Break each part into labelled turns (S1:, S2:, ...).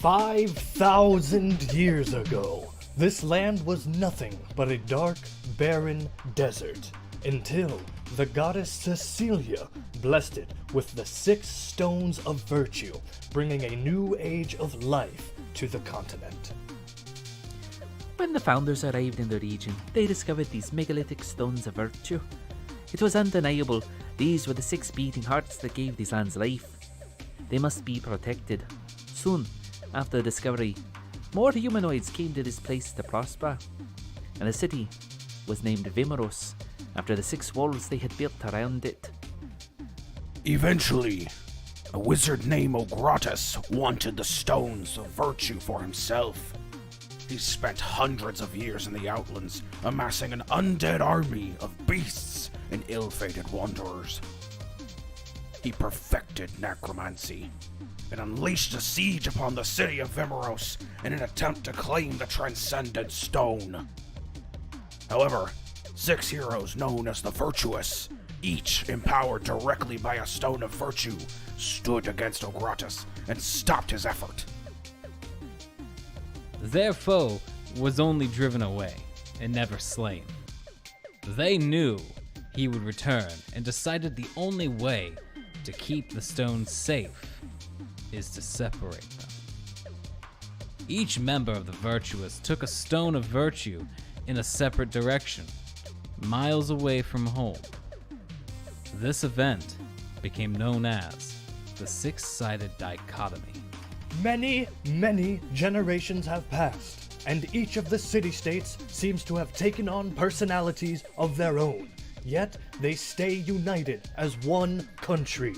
S1: 5,000 years ago, this land was nothing but a dark, barren desert, until the goddess Cecilia blessed it with the 6 stones of virtue, bringing a new age of life to the continent.
S2: When the founders arrived in the region, they discovered these megalithic stones of virtue. It was undeniable these were the 6 beating hearts that gave these lands life. They must be protected. Soon after the discovery, more humanoids came to this place to prosper, and the city was named Vimuros after the 6 walls they had built around it.
S3: Eventually, a wizard named Ogratus wanted the stones of virtue for himself. He spent hundreds of years in the Outlands, amassing an undead army of beasts and ill-fated wanderers. He perfected necromancy and unleashed a siege upon the city of Vimuros in an attempt to claim the transcendent stone. However, 6 heroes known as the Virtuous, each empowered directly by a stone of virtue, stood against Ogratus and stopped his effort.
S4: Their foe was only driven away and never slain. They knew he would return and decided the only way to keep the stones safe is to separate them. Each member of the Virtuous took a stone of virtue in a separate direction, miles away from home. This event became known as the 6-sided dichotomy.
S1: Many, many generations have passed, and each of the city-states seems to have taken on personalities of their own, yet they stay united as one country.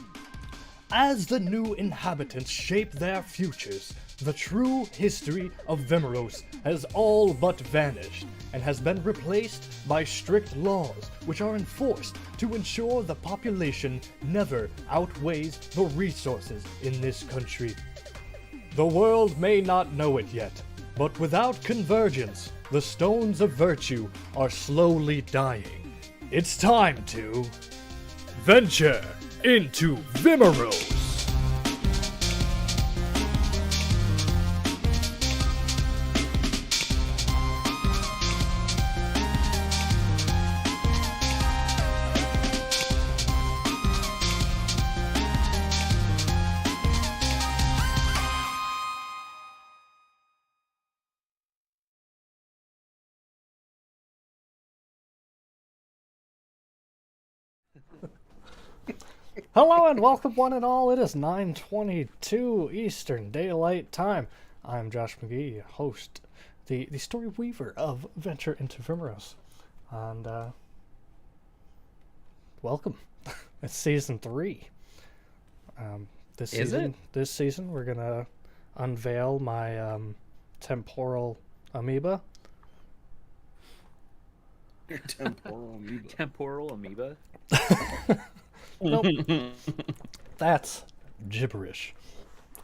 S1: As the new inhabitants shape their futures, the true history of Vimuros has all but vanished, and has been replaced by strict laws which are enforced to ensure the population never outweighs the resources in this country. The world may not know it yet, but without convergence, the stones of virtue are slowly dying. It's time to venture into Vimuros! Hello and welcome one and all. It is 9:22 Eastern Daylight Time. I'm Josh McGee, host, the story weaver of Venture into Vimuros. And welcome. It's season 3. This season we're gonna unveil my temporal amoeba.
S5: Your temporal amoeba.
S6: Temporal amoeba?
S1: Nope. That's gibberish.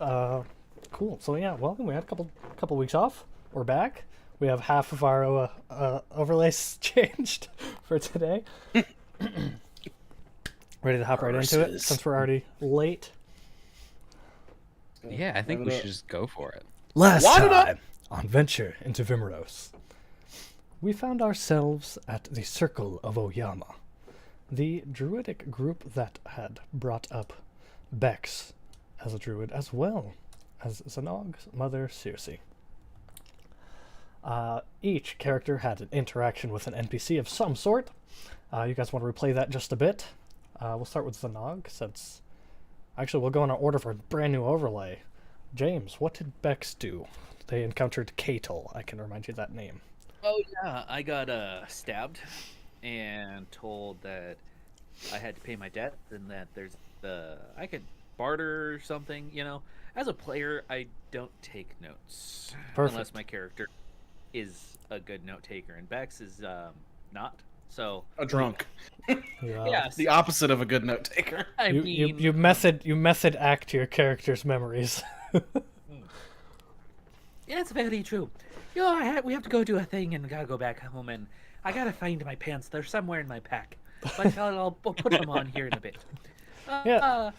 S1: Cool. So yeah, welcome. We had a couple weeks off. We're back. We have half of our overlays changed for today. Ready to hop right into it since we're already late.
S4: Yeah, I think we should just go for it.
S1: Last time on Venture into Vimuros, we found ourselves at the Circle of Oyama, the druidic group that had brought up Bex as a druid, as well as Zanog's mother, Circe. Each character had an interaction with an NPC of some sort. You guys want to replay that just a bit? We'll start with Zanog, since... Actually, we'll go in order for a brand new overlay. James, what did Bex do? They encountered Catel. I can remind you that name.
S6: Oh yeah, I got stabbed and told that I had to pay my debt and that I could barter or something, you know. As a player, I don't take notes.
S1: Perfect.
S6: Unless my character is a good note taker, and Bex is not. So
S5: A drunk.
S6: yes.
S5: The opposite of a good note taker.
S6: I mean,
S1: You method act your character's memories.
S6: yeah, it's very true. You know, we have to go do a thing and gotta go back home, and I gotta find my pants. They're somewhere in my pack. But I'll put them on here in a bit.
S1: Yeah,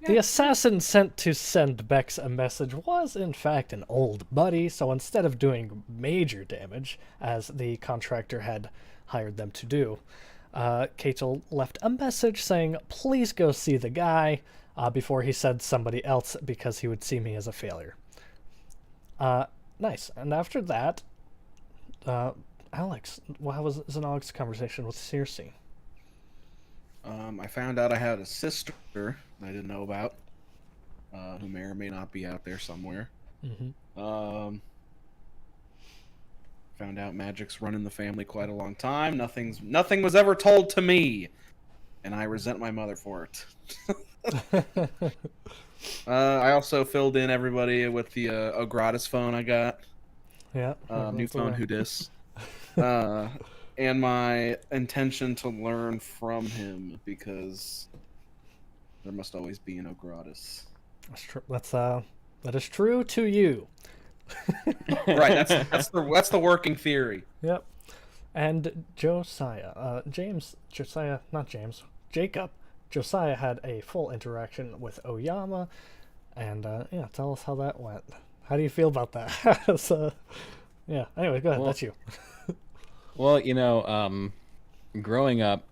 S1: the assassin sent to send Bex a message was, in fact, an old buddy, so instead of doing major damage, as the contractor had hired them to do, Kachel left a message saying, please go see the guy, before he said somebody else because he would see me as a failure. Nice. And after that, Alex, how was Zanog's conversation with Circe?
S5: I found out I had a sister that I didn't know about, who may or may not be out there somewhere.
S1: Mm-hmm.
S5: Found out magic's run in the family quite a long time. Nothing was ever told to me, and I resent my mother for it. I also filled in everybody with the Ogratis phone I got.
S1: Yeah.
S5: New phone, who dis? And my intention to learn from him, because there must always be an Ogratis.
S1: That's true. That is true to you.
S5: Right. That's the working theory.
S1: Yep. And Josiah, Jacob. Josiah had a full interaction with Oyama, and yeah, tell us how that went. How do you feel about that? So, yeah. Anyway, go ahead.
S4: Well,
S1: That's you.
S4: Well, you know, growing up,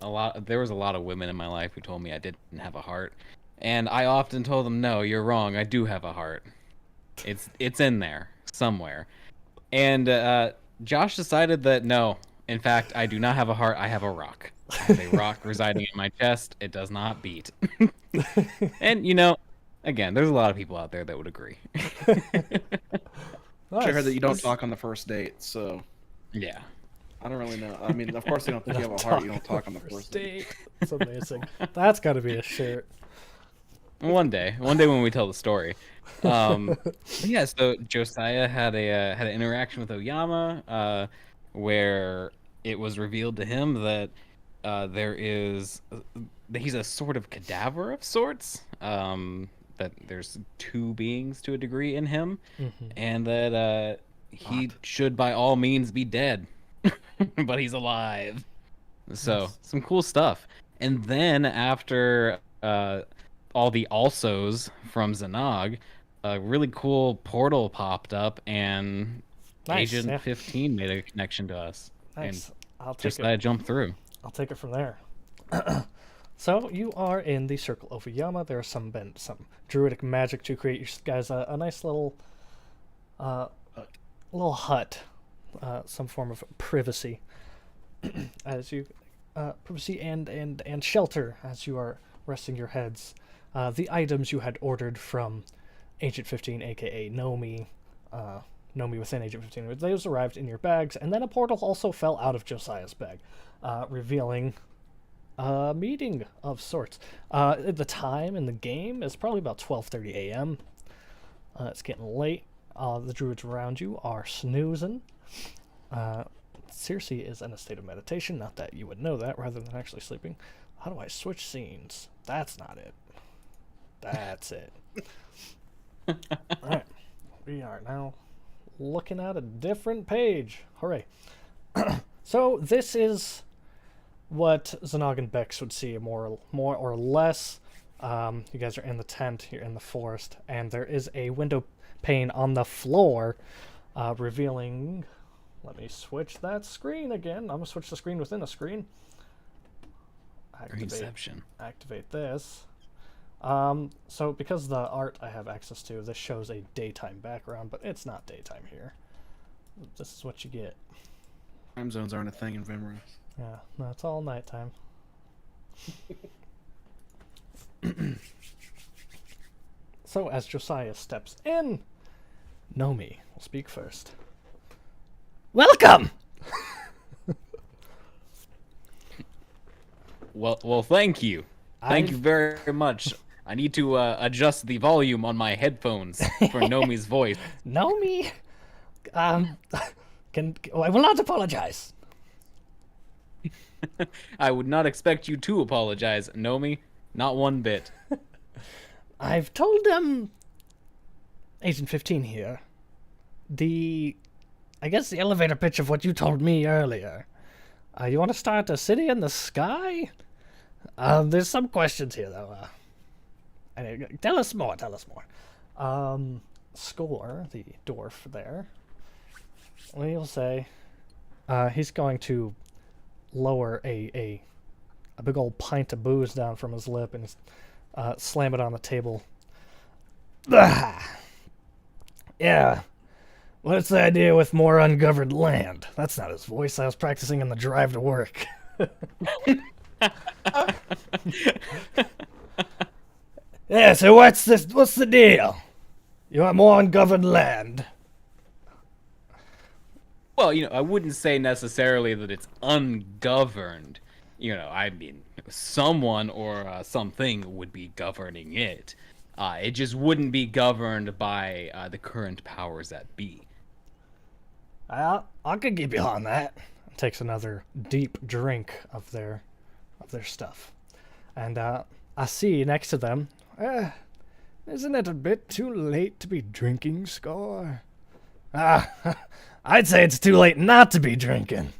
S4: there was a lot of women in my life who told me I didn't have a heart, and I often told them, "No, you're wrong. I do have a heart. It's in there somewhere." And Josh decided that no, in fact, I do not have a heart. I have a rock. I have a rock residing in my chest. It does not beat. And you know, again, there's a lot of people out there that would agree.
S1: Nice.
S5: I heard that you don't talk on the first date, so
S4: Yeah.
S5: I don't really know. I mean, of course you don't think you have a heart. You don't talk on the first date.
S1: That's amazing. That's got to be a shirt.
S4: One day when we tell the story. Yeah, so Josiah had an interaction with Oyama, where it was revealed to him that that he's a sort of cadaver of sorts. That there's two beings to a degree in him, and that he should by all means be dead, but he's alive. So some cool stuff. And then after all the alsos from Zanog, a really cool portal popped up, and
S1: Nice,
S4: Agent
S1: yeah.
S4: 15 made a connection to us.
S1: Nice.
S4: And
S1: I'll take
S4: just
S1: it.
S4: I jumped through.
S1: I'll take it from there. So you are in the Circle of Oyama. There's some druidic magic to create you guys a nice little hut, some form of privacy, as you privacy and shelter as you are resting your heads. The items you had ordered from Agent 15, aka Nomi within Agent 15, those arrived in your bags, and then a portal also fell out of Josiah's bag, revealing a meeting of sorts. The time in the game is probably about 12:30 a.m. It's getting late. The druids around you are snoozing. Circe is in a state of meditation. Not that you would know that, rather than actually sleeping. How do I switch scenes? That's not it. That's it. Alright. We are now looking at a different page. Hooray. So this is what Zanog and Bex would see more or less. You guys are in the tent, you're in the forest, and there is a window pane on the floor, revealing... Let me switch that screen again. I'm going to switch the screen within a screen. Activate this. So because the art I have access to, this shows a daytime background, but it's not daytime here. This is what you get.
S5: Time zones aren't a thing in Vimuros.
S1: Yeah, no, it's all nighttime. So as Josiah steps in, Nomi will speak first. Welcome!
S4: Well, thank you. Thank you very much. I need to adjust the volume on my headphones for Nomi's voice.
S1: Nomi, I will not apologize.
S4: I would not expect you to apologize, Nomi. Not one bit.
S1: I've told Agent 15 here, I guess the elevator pitch of what you told me earlier. You want to start a city in the sky? There's some questions here, though. Tell us more. Score, the dwarf there. We'll say he's going to lower a big old pint of booze down from his lip and slam it on the table. Yeah. What's the idea with more ungoverned land? That's not his voice. I was practicing on the drive to work. Yeah, so what's the deal? You want more ungoverned land?
S4: Well, I wouldn't say necessarily that it's ungoverned. I mean, someone or something would be governing it. It just wouldn't be governed by the current powers that be.
S1: I could get behind that. Takes another deep drink of their stuff, and I see next to them. Isn't it a bit too late to be drinking, Score? I'd say it's too late not to be drinking.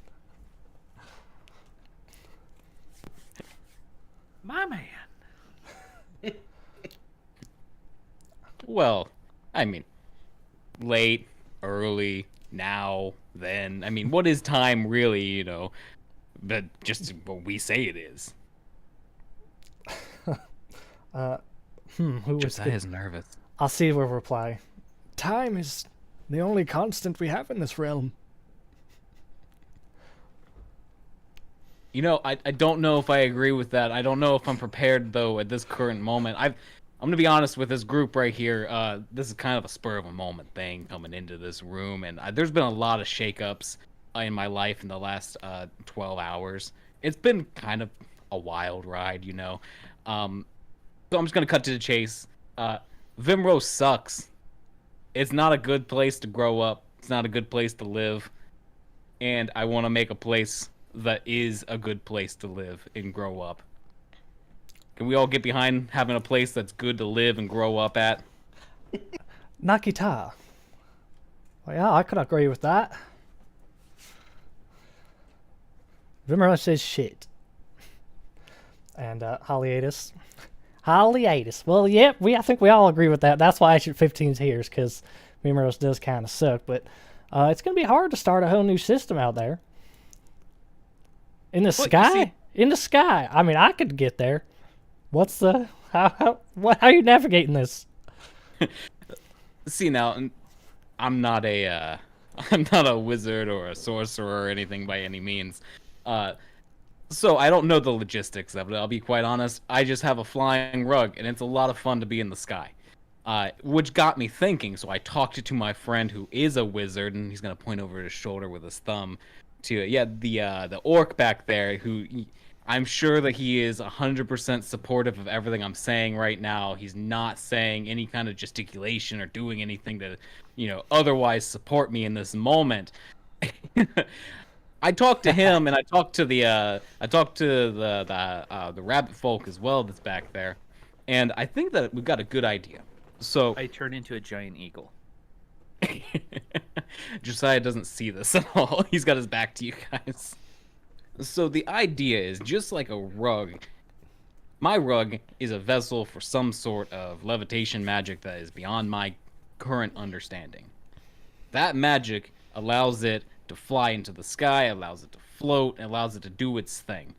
S6: My man.
S4: Well, I mean, late, early, now, then. I mean, what is time really, but just what we say it is.
S1: Who was
S4: Josiah's nervous.
S1: I'll see we'll reply. Time is the only constant we have in this realm.
S4: I don't know if I agree with that. I don't know if I'm prepared, though, at this current moment. I'm going to be honest with this group right here. This is kind of a spur of a moment thing coming into this room, and there's been a lot of shakeups in my life in the last 12 hours. It's been kind of a wild ride, So I'm just going to cut to the chase. Vimuros sucks. It's not a good place to grow up. It's not a good place to live. And I want to make a place that is a good place to live and grow up. Can we all get behind having a place that's good to live and grow up at?
S1: Nakita. Well, yeah, I could agree with that. Vimuros says shit. And Haliatus. Well, yep, I think we all agree with that. That's why I shoot 15's here, because Vimuros does kind of suck. But it's going to be hard to start a whole new system out there. In the sky? In the sky. I mean, I could get there. What's the... How are you navigating this?
S4: See, now, I'm not a wizard or a sorcerer or anything by any means. So I don't know the logistics of it, I'll be quite honest. I just have a flying rug, and it's a lot of fun to be in the sky. Which got me thinking, so I talked to my friend who is a wizard, and he's going to point over his shoulder with his thumb to, the orc back there, who I'm sure that he is 100% supportive of everything I'm saying right now. He's not saying any kind of gesticulation or doing anything to, otherwise support me in this moment. I talked to him, and I talked to the rabbit folk as well that's back there, and I think that we've got a good idea. So
S6: I turn into a giant eagle.
S4: Josiah doesn't see this at all. He's got his back to you guys. So the idea is just like a rug. My rug is a vessel for some sort of levitation magic that is beyond my current understanding. That magic allows it to fly into the sky, allows it to float, and allows it to do its thing.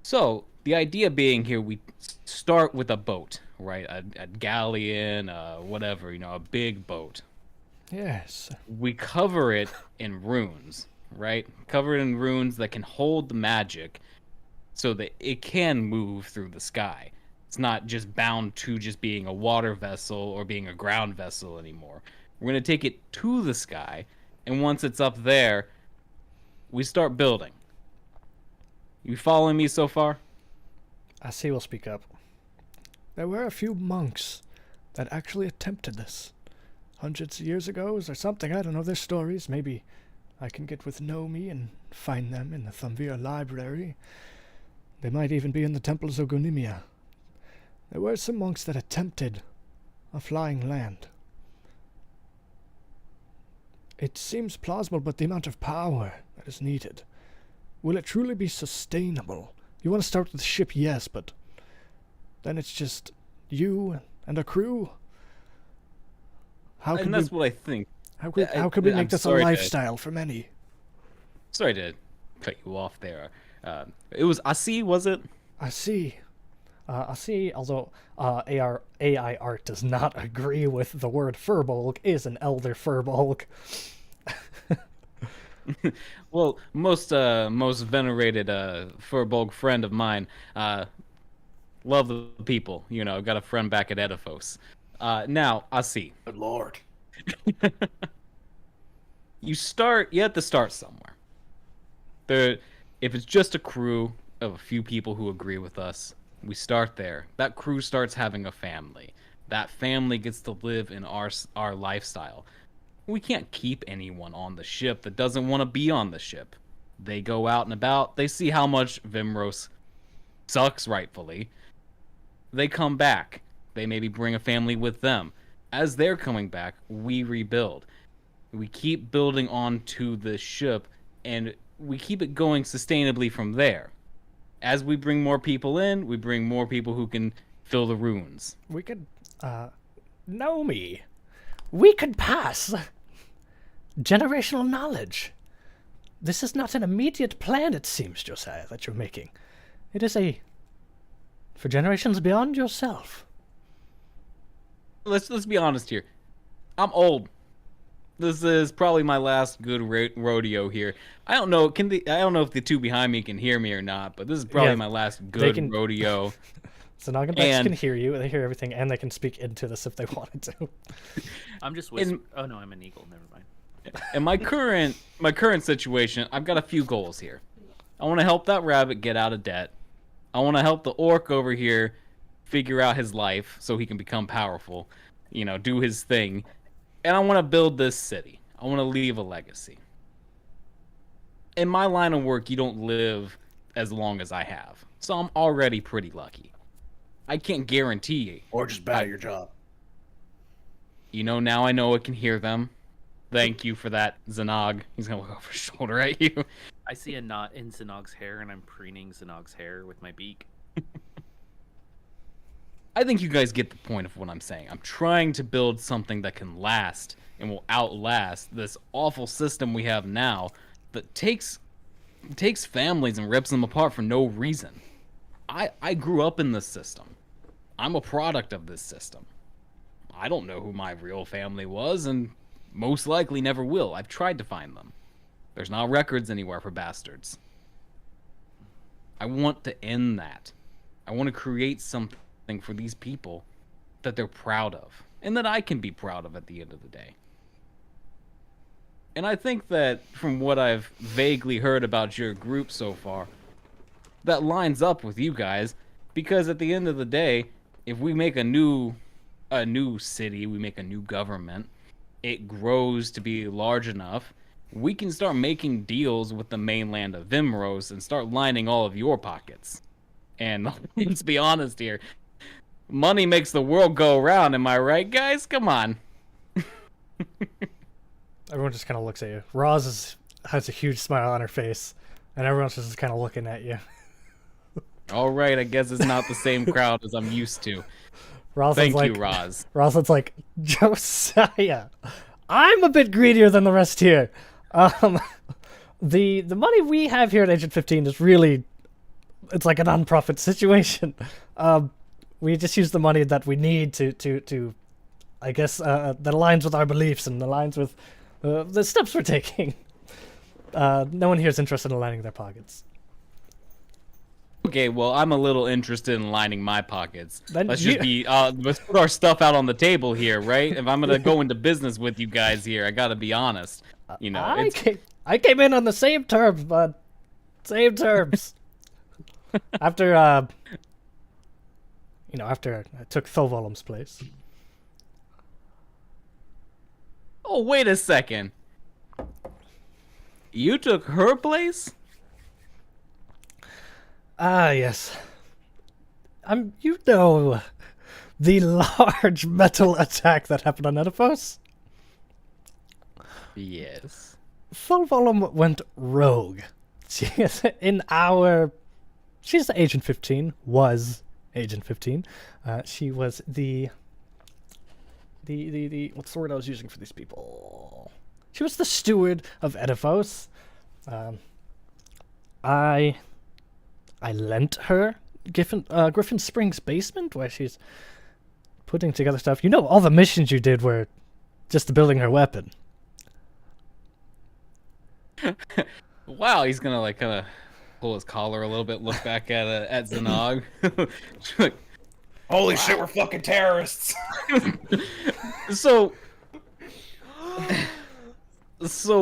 S4: So, the idea being here, we start with a boat, right? A galleon, whatever, a big boat.
S1: Yes.
S4: We cover it in runes, right? Cover it in runes that can hold the magic so that it can move through the sky. It's not just bound to just being a water vessel or being a ground vessel anymore. We're going to take it to the sky, and once it's up there, we start building. You following me so far?
S1: I see we'll speak up. There were a few monks that actually attempted this. Hundreds of years ago, or something. I don't know their stories. Maybe I can get with Nomi and find them in the Thumvir library. They might even be in the temples of Gunimia. There were some monks that attempted a flying land. It seems plausible, but the amount of power that is needed. Will it truly be sustainable You want to start with the ship, yes, but then it's just you and a crew. How can
S4: And that's what I think.
S1: how could we
S4: I'm
S1: make this a
S4: sorry to-
S1: lifestyle for many?
S4: Sorry to cut you off there. It was Asi, was it?
S1: I see. Although AI art does not agree with the word furbolg, is an elder furbolg.
S4: Well, most venerated Furbolg friend of mine, love the people. You know, got a friend back at Edifos. Now, Asi.
S5: Good lord.
S4: You have to start somewhere. If it's just a crew of a few people who agree with us, we start there. That crew starts having a family. That family gets to live in our lifestyle. We can't keep anyone on the ship that doesn't want to be on the ship. They go out and about. They see how much Vimuros sucks, rightfully. They come back. They maybe bring a family with them. As they're coming back, we rebuild. We keep building onto the ship, and we keep it going sustainably from there. As we bring more people in, we bring more people who can fill the runes.
S1: We could, Nomi, we could pass generational knowledge. This is not an immediate plan, it seems, Josiah, that you're making. It is for generations beyond yourself.
S4: Let's be honest here. I'm old. This is probably my last good rodeo here. I don't know. I don't know if the two behind me can hear me or not, but this is probably my last good rodeo.
S1: So Noggenbacks can hear you, they hear everything, and they can speak into this if they wanted to.
S6: I'm just whispering. Oh no, I'm an eagle. Never mind.
S4: In my current situation, I've got a few goals here. I want to help that rabbit get out of debt. I want to help the orc over here figure out his life so he can become powerful. You know, do his thing. And I want to build this city. I want to leave a legacy. In my line of work, you don't live as long as I have. So I'm already pretty lucky. I can't guarantee.
S5: Or just bad at your job.
S4: You know, now I know I can hear them. Thank you for that, Zanog. He's going to look over his shoulder at you.
S6: I see a knot in Zanog's hair, and I'm preening Zanog's hair with my beak.
S4: I think you guys get the point of what I'm saying. I'm trying to build something that can last and will outlast this awful system we have now that takes families and rips them apart for no reason. I grew up in this system. I'm a product of this system. I don't know who my real family was, and most likely never will. I've tried to find them. There's not records anywhere for bastards. I want to end that. I want to create something for these people that they're proud of, and that I can be proud of at the end of the day. And I think that from what I've vaguely heard about your group so far, that lines up with you guys, because at the end of the day, if we make a new city, we make a new government, it grows to be large enough, we can start making deals with the mainland of Vimuros and start lining all of your pockets. And let's be honest here, money makes the world go around, am I right, guys? Come on.
S1: Everyone just kind of looks at you. Roz has a huge smile on her face, and everyone's just kind of looking at you.
S4: All right, I guess it's not the same crowd as I'm used to.
S1: Thank
S4: you, Roz.
S1: Rosalind's like, Josiah, I'm a bit greedier than the rest here. The money we have here at Agent 15 is really, it's like a non-profit situation. We just use the money that we need to I guess, that aligns with our beliefs and aligns with the steps we're taking. No one here is interested in lining their pockets.
S4: Okay, well, I'm a little interested in lining my pockets.
S1: Then
S4: Let's put our stuff out on the table here, right? If I'm gonna go into business with you guys here, I gotta be honest. You know,
S1: I came in on the same terms, bud. Same terms. After I took Thovolum's place.
S4: Oh, wait a second. You took her place?
S1: Ah, yes. The large metal attack that happened on Oedipus?
S4: Yes.
S1: Thovolum went rogue in our she's Agent 15, was Agent 15. She was the what's the word I was using for these people? She was the steward of Edifos. I lent her Griffin Springs basement where she's putting together stuff. You know, all the missions you did were just building her weapon.
S4: Wow, he's gonna like kind of pull his collar a little bit, look back at Zanog. Like,
S5: Holy shit, we're fucking terrorists.
S4: so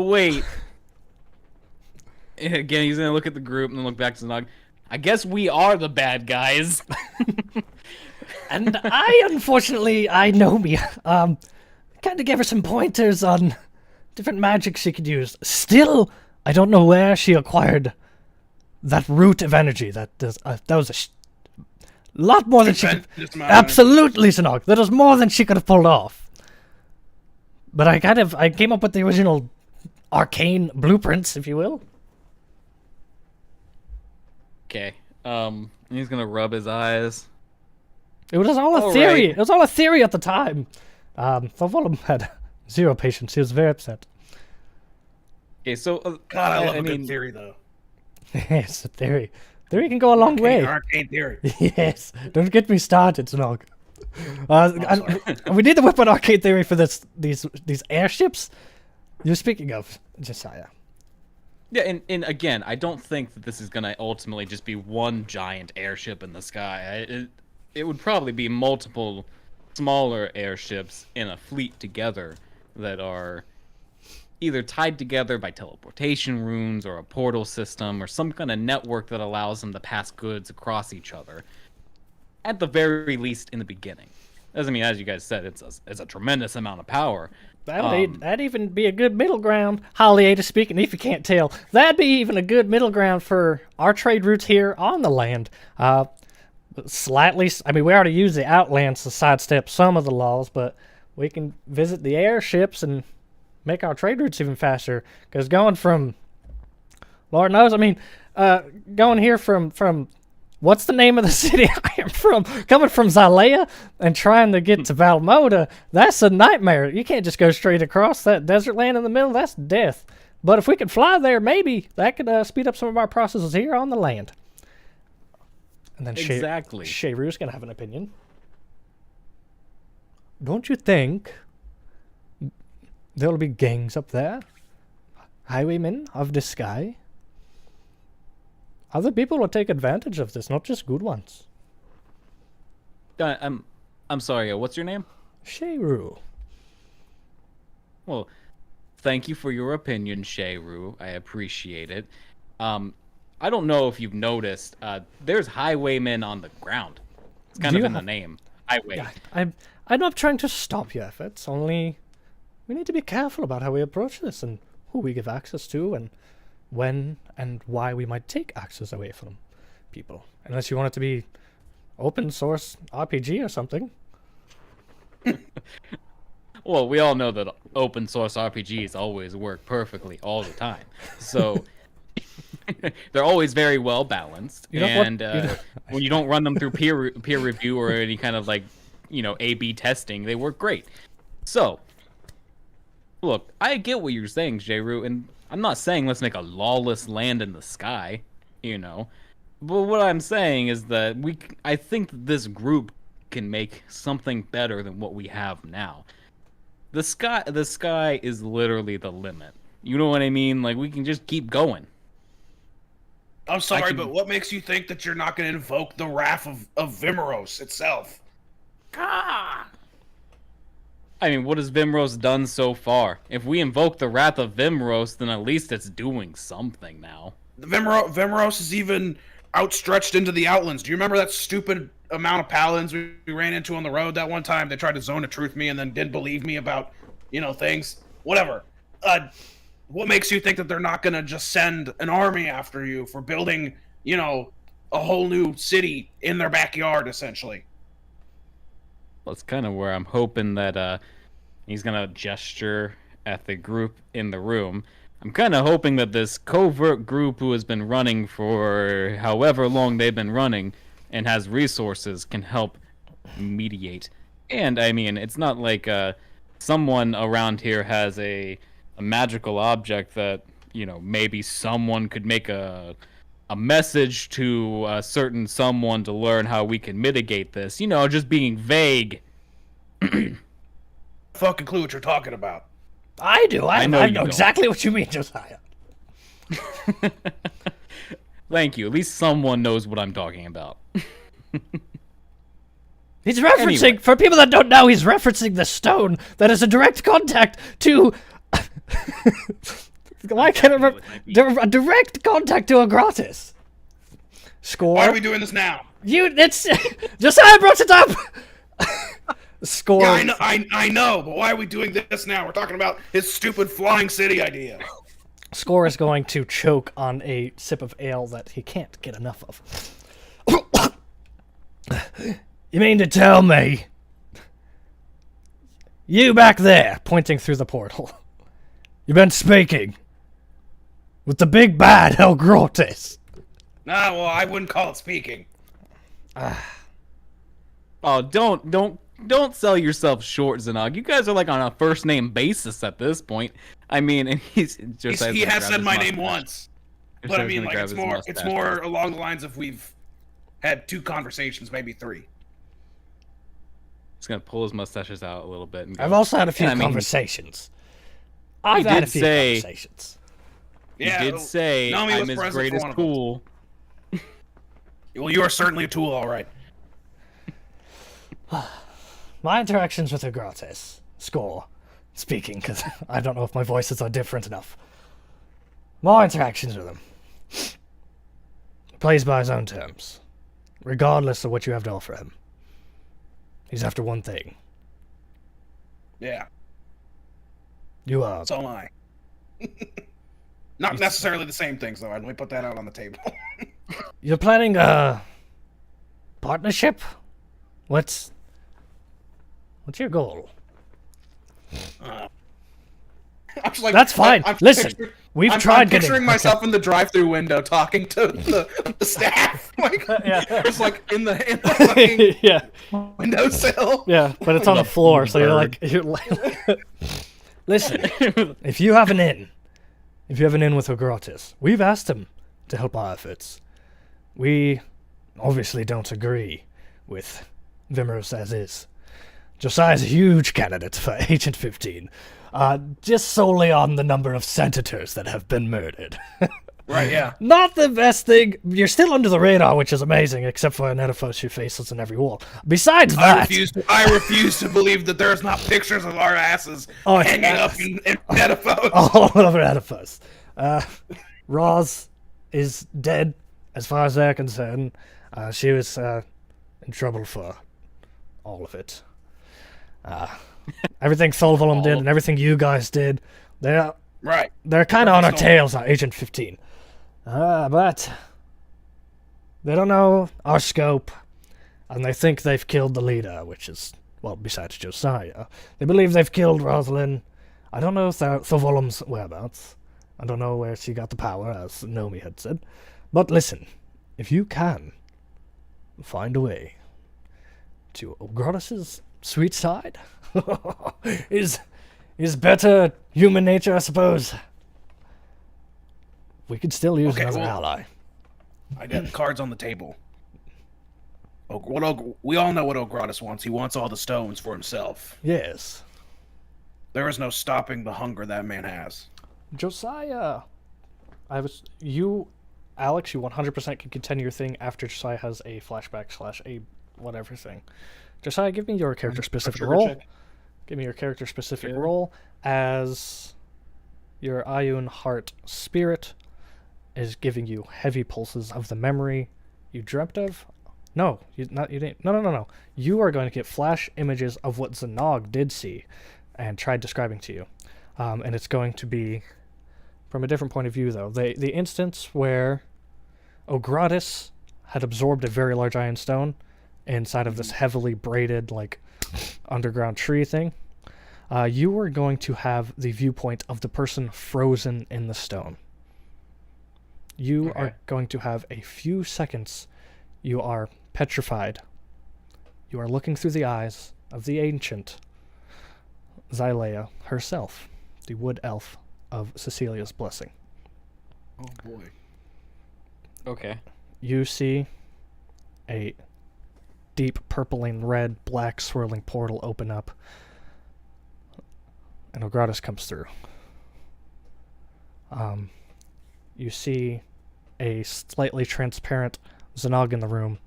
S4: wait. Again, he's gonna look at the group and then look back to Zanog. I guess we are the bad guys.
S1: And unfortunately, I know me. Kind of gave her some pointers on different magic she could use. Still, I don't know where she acquired that root of energy. That was a lot more than she could. Absolutely, Zanog. That was more than she could have pulled off. But I came up with the original arcane blueprints, if you will.
S4: Okay. He's gonna rub his eyes.
S1: It was all a theory. Right. It was all a theory at the time. Volum had zero patience. He was very upset.
S4: Okay, so
S5: God, I love a good theory, though.
S1: Yes, a theory. Theory can go a long way.
S5: Arcane theory.
S1: Yes. Don't get me started, Snog. We need to whip an arcade theory for these airships. You're speaking of Josiah.
S4: Yeah, and again, I don't think that this is gonna ultimately just be one giant airship in the sky. It would probably be multiple smaller airships in a fleet together that are either tied together by teleportation runes or a portal system or some kind of network that allows them to pass goods across each other. At the very least, in the beginning. Doesn't mean, as you guys said, it's a tremendous amount of power.
S1: That'd even be a good middle ground. Holly speaking, if you can't tell, that'd be even a good middle ground for our trade routes here on the land. Slightly, I mean, we already use the outlands to sidestep some of the laws, but we can visit the airships and make our trade routes even faster. Because going from, Lord knows, I mean, going here from what's the name of the city I am from? Coming from Zalea and trying to get to Valmoda, that's a nightmare. You can't just go straight across that desert land in the middle. That's death. But if we could fly there, maybe that could speed up some of our processes here on the land. And then
S4: exactly.
S1: Shayru's going to have an opinion. Don't you think there'll be gangs up there? Highwaymen of the sky? Other people will take advantage of this, not just good ones.
S4: I'm sorry, what's your name?
S1: Shayru.
S4: Well, thank you for your opinion, Shayru. I appreciate it. I don't know if you've noticed, there's highwaymen on the ground. It's kind of in the name. Highway.
S1: Yeah, I'm not trying to stop your efforts, only we need to be careful about how we approach this and who we give access to and when and why we might take access away from people. Unless you want it to be open source RPG or something.
S4: Well, we all know that open source RPGs always work perfectly all the time. So they're always very well balanced. And when you don't run them through peer review or any kind of like, A/B testing, they work great. So, look, I get what you're saying, Jayru, and I'm not saying let's make a lawless land in the sky, But what I'm saying is that I think that this group can make something better than what we have now. The sky is literally the limit. You know what I mean? Like, we can just keep going.
S5: I'm sorry, but what makes you think that you're not going to invoke the wrath of Vimuros itself?
S4: I mean, what has Vimuros done so far? If we invoke the wrath of Vimuros, then at least it's doing something now.
S5: Vimuros is even outstretched into the Outlands. Do you remember that stupid amount of paladins we ran into on the road that one time? They tried to zone a truth me and then didn't believe me about, things. Whatever. What makes you think that they're not going to just send an army after you for building, a whole new city in their backyard, essentially?
S4: Well, that's kind of where I'm hoping that he's going to gesture at the group in the room. I'm kind of hoping that this covert group who has been running for however long they've been running and has resources can help mediate. And I mean, it's not like someone around here has a magical object that, you know, maybe someone could make a message to a certain someone to learn how we can mitigate this. You know, just being vague.
S5: Fucking clue what you're talking about.
S1: I do. I
S4: know
S1: know
S4: you don't.
S1: exactly what you mean, Josiah.
S4: Thank you. At least someone knows what I'm talking about.
S1: He's referencing,
S4: Anyway.
S1: for people that don't know, he's referencing the stone that is a direct contact to... Why can't I remember? A direct contact to a gratis. Score.
S5: Why are we doing this now?
S1: It's... Josiah brought it up! Score.
S5: Yeah, I know, but why are we doing this now? We're talking about his stupid flying city idea.
S1: Score is going to choke on a sip of ale that he can't get enough of. You mean to tell me... You back there, pointing through the portal. You've been speaking with the big bad El Grotis.
S5: Nah, well, I wouldn't call it speaking.
S4: Oh, don't sell yourself short, Zanog. You guys are like on a first name basis at this point. I mean, and he
S5: has said my name once, but I mean, like it's more along the lines of we've had 2 conversations, maybe 3.
S4: He's gonna pull his mustaches out a little bit. And go,
S1: I've also had a few
S4: "Yeah, I mean,
S1: conversations. I've had a few conversations.
S5: Yeah,
S4: you did say
S5: Nami was
S4: I'm as
S5: present
S4: great
S5: for
S4: as
S5: one of them.
S4: cool.
S5: Well, you are certainly a tool, all right.
S1: My interactions with Agrates, Score, speaking, because I don't know if my voices are different enough. My interactions with him. He plays by his own terms, regardless of what you have to offer him. He's after one thing.
S5: Yeah,
S1: You are.
S5: so am I. Not necessarily the same things, though. Let me put that out on the table.
S1: You're planning a partnership? What's your goal?
S5: I'm just like,
S1: That's fine. Listen, we've tried
S5: I'm picturing
S1: getting...
S5: myself in the drive-through window talking to the staff, like just like in the fucking
S1: yeah,
S5: windowsill.
S1: yeah, but it's on the floor, so you're like... Listen, if you have an in with Ogratis, we've asked him to help our efforts. We obviously don't agree with Vimuros as is. Josiah's a huge candidate for Agent 15, just solely on the number of senators that have been murdered.
S5: Right, yeah.
S1: Not the best thing. You're still under the radar, which is amazing, except for an Oedipus who faces in every wall. Besides that...
S5: I refuse to believe that there's not pictures of our asses hanging up in Oedipus.
S1: all over Oedipus. Roz is dead, as far as they're concerned. She was in trouble for all of it. Everything Thulvolum did and everything you guys did, they're kind of on our tails, Agent 15. But they don't know our scope, and they think they've killed the leader, which is, well, besides Josiah. They believe they've killed Rosalind. I don't know Thulvolum's whereabouts. I don't know where she got the power, as Nomi had said. But listen, if you can find a way to Ogratis' sweet side, is better human nature, I suppose. We could still use another ally.
S5: I got cards on the table. We all know what Ogratis wants. He wants all the stones for himself.
S1: Yes.
S5: There is no stopping the hunger that man has.
S1: Josiah, Alex, you 100% can continue your thing after Josiah has a flashback / a whatever thing. Josiah, give me your character-specific role. Give me your character-specific role as your Ayun Heart Spirit is giving you heavy pulses of the memory you dreamt of. No, you didn't. No. You are going to get flash images of what Zanog did see and tried describing to you. And it's going to be from a different point of view, though. The instance where Ogratis had absorbed a very large iron stone inside of this heavily braided, like, underground tree thing. You are going to have the viewpoint of the person frozen in the stone. You are going to have a few seconds. You are petrified. You are looking through the eyes of the ancient Xylea herself, the wood elf of Cecilia's blessing.
S5: Oh boy.
S4: Okay.
S1: You see a deep purpling red, black swirling portal open up, and Ogratis comes through. You see a slightly transparent Zanog in the room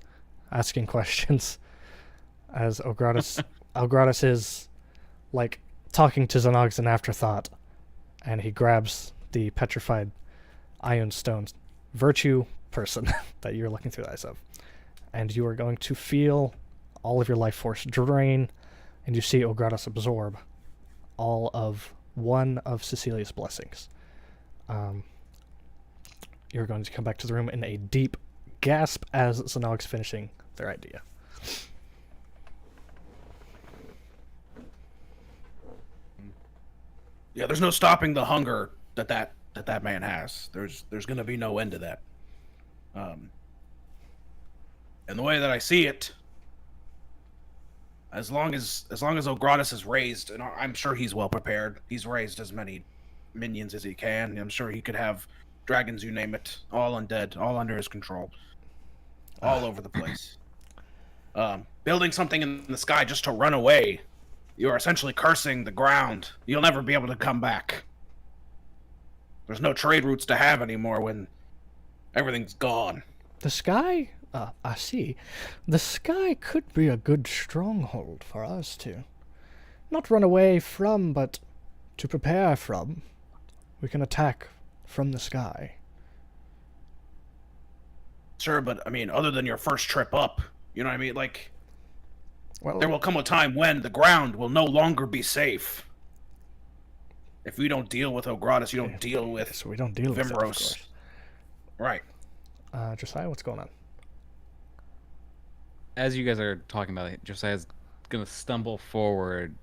S1: asking questions as Ogratis is like talking to Zanog as an afterthought, and he grabs the petrified iron stones virtue person that you're looking through the eyes of, and you are going to feel all of your life force drain, and you see Ogratis absorb all of one of Cecilia's blessings. You're going to come back to the room in a deep gasp as Zanog's finishing their idea.
S3: Yeah, there's no stopping the hunger that man has. There's gonna be no end to that. And the way that I see it, as long as Ogratis is raised, and I'm sure he's well prepared. He's raised as many minions as he can. I'm sure he could have dragons, you name it, all undead, all under his control, all over the place. Building something in the sky just to run away, you are essentially cursing the ground. You'll never be able to come back. There's no trade routes to have anymore when everything's gone.
S1: The sky? I see. The sky could be a good stronghold for us to not run away from, but to prepare from. We can attack from the sky.
S3: Sure, but I mean, other than your first trip up, you know what I mean? Like,
S1: Well,
S3: there will come a time when the ground will no longer be safe. If we don't deal with Ogratis, you don't deal with
S1: so we don't deal with it, of
S3: Vimuros.
S1: course.
S3: Right.
S1: Josiah, what's going on?
S4: As you guys are talking about it, Josiah's gonna stumble forward,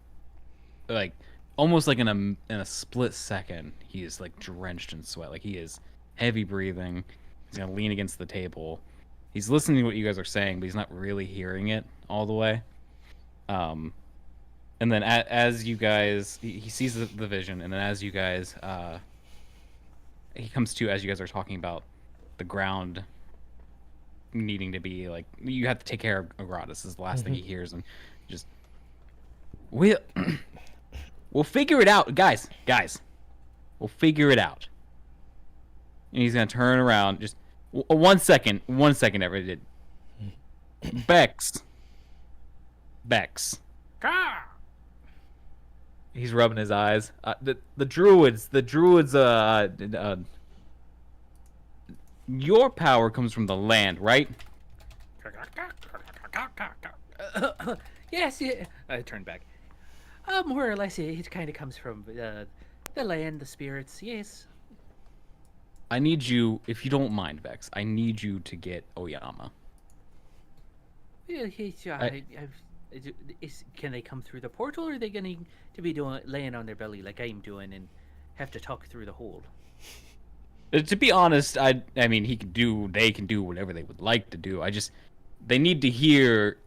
S4: like almost like in a split second. He is like drenched in sweat, like he is heavy breathing. He's gonna lean against the table. He's listening to what you guys are saying, but he's not really hearing it all the way. And then as you guys, he sees the vision, and then as you guys, he comes to as you guys are talking about the ground needing to be like, you have to take care of Ogratis is the last thing he hears, and just we'll figure it out, guys. We'll figure it out. And he's gonna turn around. Just 1 second, everybody. Bex. He's rubbing his eyes. The druids. Your power comes from the land, right?
S6: Yes, yeah. I turned back. More or less, it kind of comes from the land, the spirits. Yes.
S4: I need you, if you don't mind, Vex. I need you to get Oyama.
S6: Yeah, can they come through the portal, or are they going to be laying on their belly like I'm doing and have to talk through the hole?
S4: To be honest, I mean, they can do whatever they would like to do. They need to hear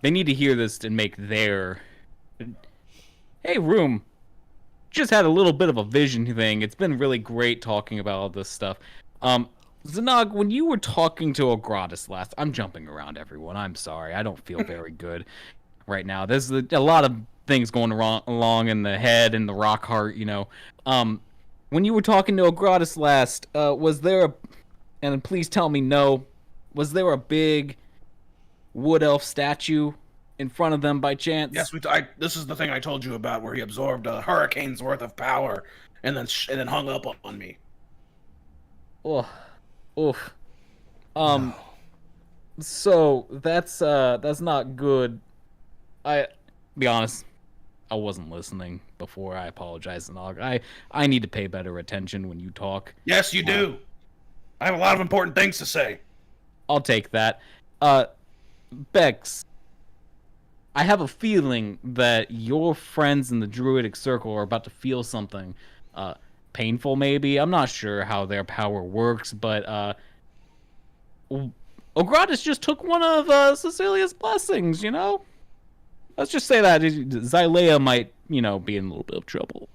S4: this and make their. Hey, room. Just had a little bit of a vision thing. It's been really great talking about all this stuff. Zanog, when you were talking to Ogratis last, I'm jumping around everyone. I'm sorry. I don't feel very good right now. There's a lot of things going along in the head and the rock heart, you know. When you were talking to Ogratis last, was there and please tell me no, was there a big wood elf statue in front of them by chance?
S3: Yes, this is the thing I told you about, where he absorbed a hurricane's worth of power and then hung up on me.
S4: Oof. So that's not good. Be honest, I wasn't listening before. I apologize, Nog. I need to pay better attention when you talk.
S3: Yes, you do. I have a lot of important things to say.
S4: I'll take that. Bex, I have a feeling that your friends in the druidic circle are about to feel something painful, maybe. I'm not sure how their power works, but Ogratis just took one of Cecilia's blessings, you know? Let's just say that Xylea might, be in a little bit of trouble.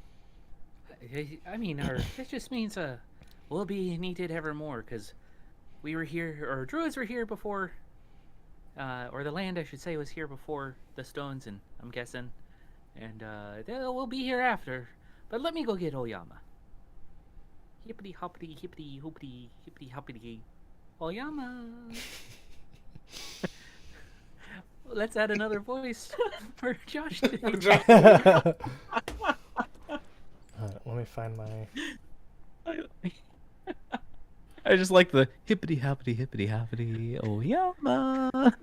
S6: I mean, this just means we'll be needed evermore because we were here, or druids were here before, or the land, I should say, was here before the stones, and I'm guessing, and we'll be here after. But let me go get Oyama. Hippity hoppity hippity hoopity hippity hoppity. Oyama. Let's add another voice for Josh today.
S1: Let me find my.
S4: I just like the hippity hoppity, Oyama.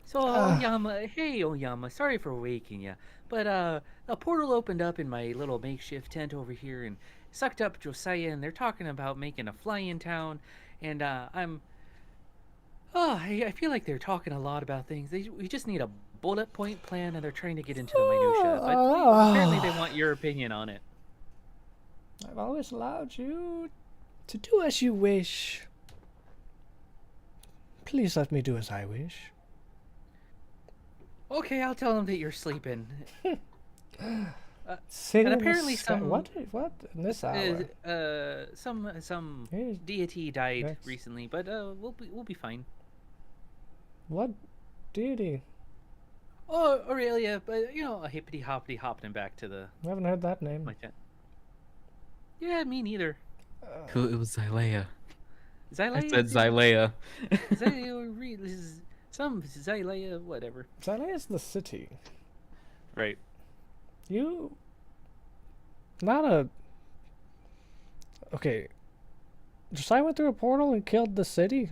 S6: So, Oyama, hey, Oyama, sorry for waking you, but a portal opened up in my little makeshift tent over here and sucked up Josiah, and they're talking about making a fly-in town, and I feel like they're talking a lot about things. We just need a bullet point plan, and they're trying to get into the minutia. But apparently, they want your opinion on it.
S1: I've always allowed you to do as you wish. Please let me do as I wish.
S6: Okay, I'll tell them that you're sleeping.
S1: Sing
S6: And
S1: in the
S6: apparently
S1: sky-
S6: some-
S1: What in this hour?
S6: Some
S1: Here's-
S6: deity died
S1: Next.
S6: recently, but we'll be fine.
S1: What deity?
S6: Oh, Aurelia, but a hippity hoppity hopping back to
S1: I haven't heard that name.
S6: my tent. Yeah, me neither.
S4: It was Xylea.
S6: Xylea.
S4: I said Xylea.
S6: Some Xylea, whatever.
S1: Xylea is the city.
S6: Right.
S1: You. Not a. Okay. Josiah went through a portal and killed the city?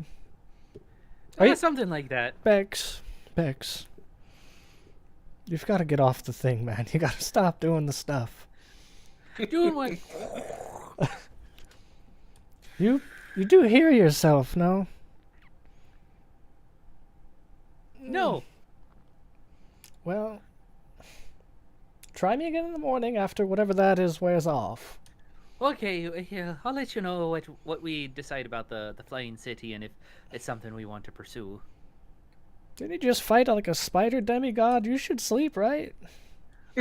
S1: Are you-
S6: Something like that.
S1: Bex. You've got to get off the thing, man. You got to stop doing the stuff.
S6: Doing what?
S1: You do hear yourself, no?
S6: No.
S1: Well, try me again in the morning after whatever that is wears off.
S6: Okay, yeah, I'll let you know what we decide about the flying city and if it's something we want to pursue.
S1: Didn't you just fight like a spider demigod? You should sleep, right?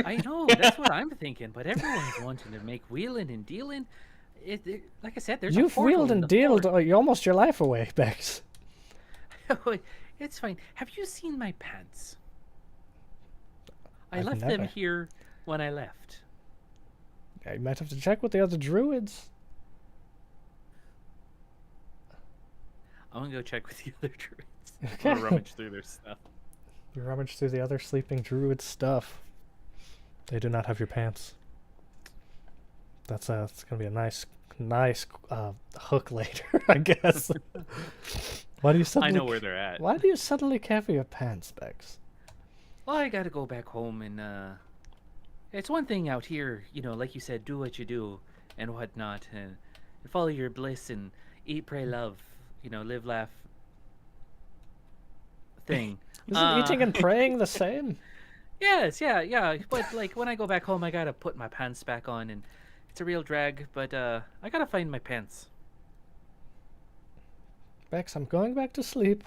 S6: I know, that's what I'm thinking, but everyone's wanting to make wheeling and dealing. Like I said, there's a
S1: You've
S6: portal
S1: wheeled
S6: in
S1: and
S6: the
S1: dealed
S6: floor.
S1: almost your life away, Bex.
S6: It's fine. Have you seen my pants? I
S1: I've
S6: left them
S1: never.
S6: here when I left.
S1: Yeah, you might have to check with the other druids.
S6: I'm gonna go check with the other druids. I'm
S1: Okay.
S6: gonna rummage through their stuff.
S1: You rummage through the other sleeping druid stuff. They do not have your pants. That's it's gonna be a nice hook later, I guess. Why do you
S6: I
S1: suddenly?
S6: know where they're at.
S1: Why do you suddenly care for your pants, Bex?
S6: Well, I gotta go back home and it's one thing out here, like you said, do what you do and whatnot, and follow your bliss and eat, pray, love, live, laugh. Thing.
S1: Isn't eating and praying the same?
S6: Yes, yeah. But like when I go back home, I gotta put my pants back on, and it's a real drag. But I gotta find my pants.
S1: Bex, I'm going back to sleep.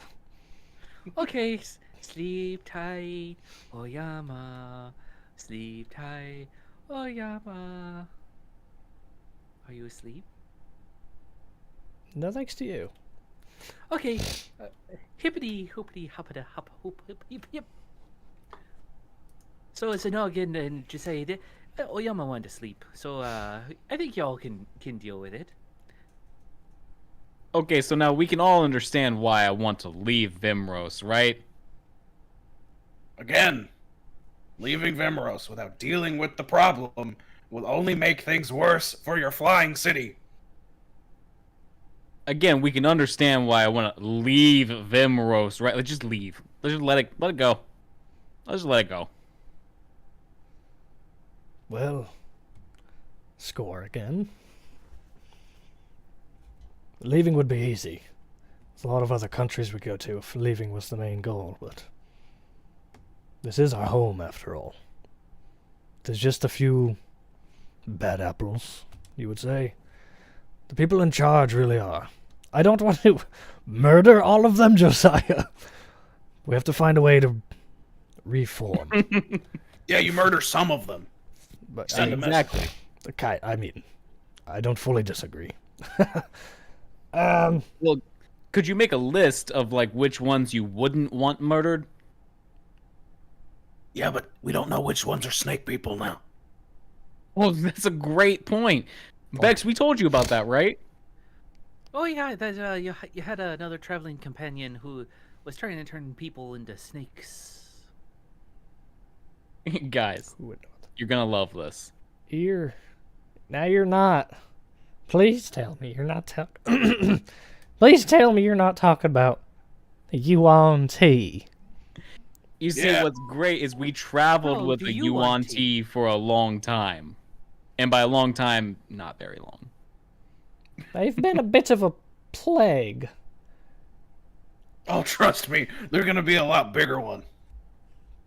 S6: Okay, sleep tight, Oyama. Sleep tight, Oyama. Are you asleep?
S1: No thanks to you.
S6: Okay, hippity hoopity hoppity hop hoop hip hip hip. So no again, and just say Oyama wanted to sleep, so I think y'all can deal with it.
S4: Okay, so now we can all understand why I want to leave Vimuros, right?
S5: Again, leaving Vimuros without dealing with the problem will only make things worse for your flying city.
S4: Again, we can understand why I want to leave Vimuros, right? Let's just leave. Let's just let it go. Let's just let it go.
S1: Well, score again. Leaving would be easy. There's a lot of other countries we go to if leaving was the main goal, but This is our home, after all. There's just a few bad apples, you would say. The people in charge really are. I don't want to murder all of them, Josiah. We have to find a way to reform.
S3: Yeah, you murder some of them.
S1: But
S3: Send a message.
S1: I mean, I don't fully disagree.
S4: Well, could you make a list of like which ones you wouldn't want murdered?
S3: Yeah, but we don't know which ones are snake people now.
S4: Well, that's a great point. Bex, we told you about that, right?
S6: Oh yeah, that you had another traveling companion who was trying to turn people into snakes.
S4: Guys,
S1: Who would know?
S4: you're gonna love this.
S1: Now you're not. Please tell me you're not talking. Please tell me you're not talking about the Yuan Ti.
S4: You see,
S3: Yeah.
S4: what's great is we traveled
S6: Oh,
S4: with
S6: the
S4: the
S6: Yuan
S4: Yuan Ti for a long time. And by a long time, not very long.
S1: They've been a bit of a plague.
S3: Oh, trust me, they're gonna be a lot bigger one.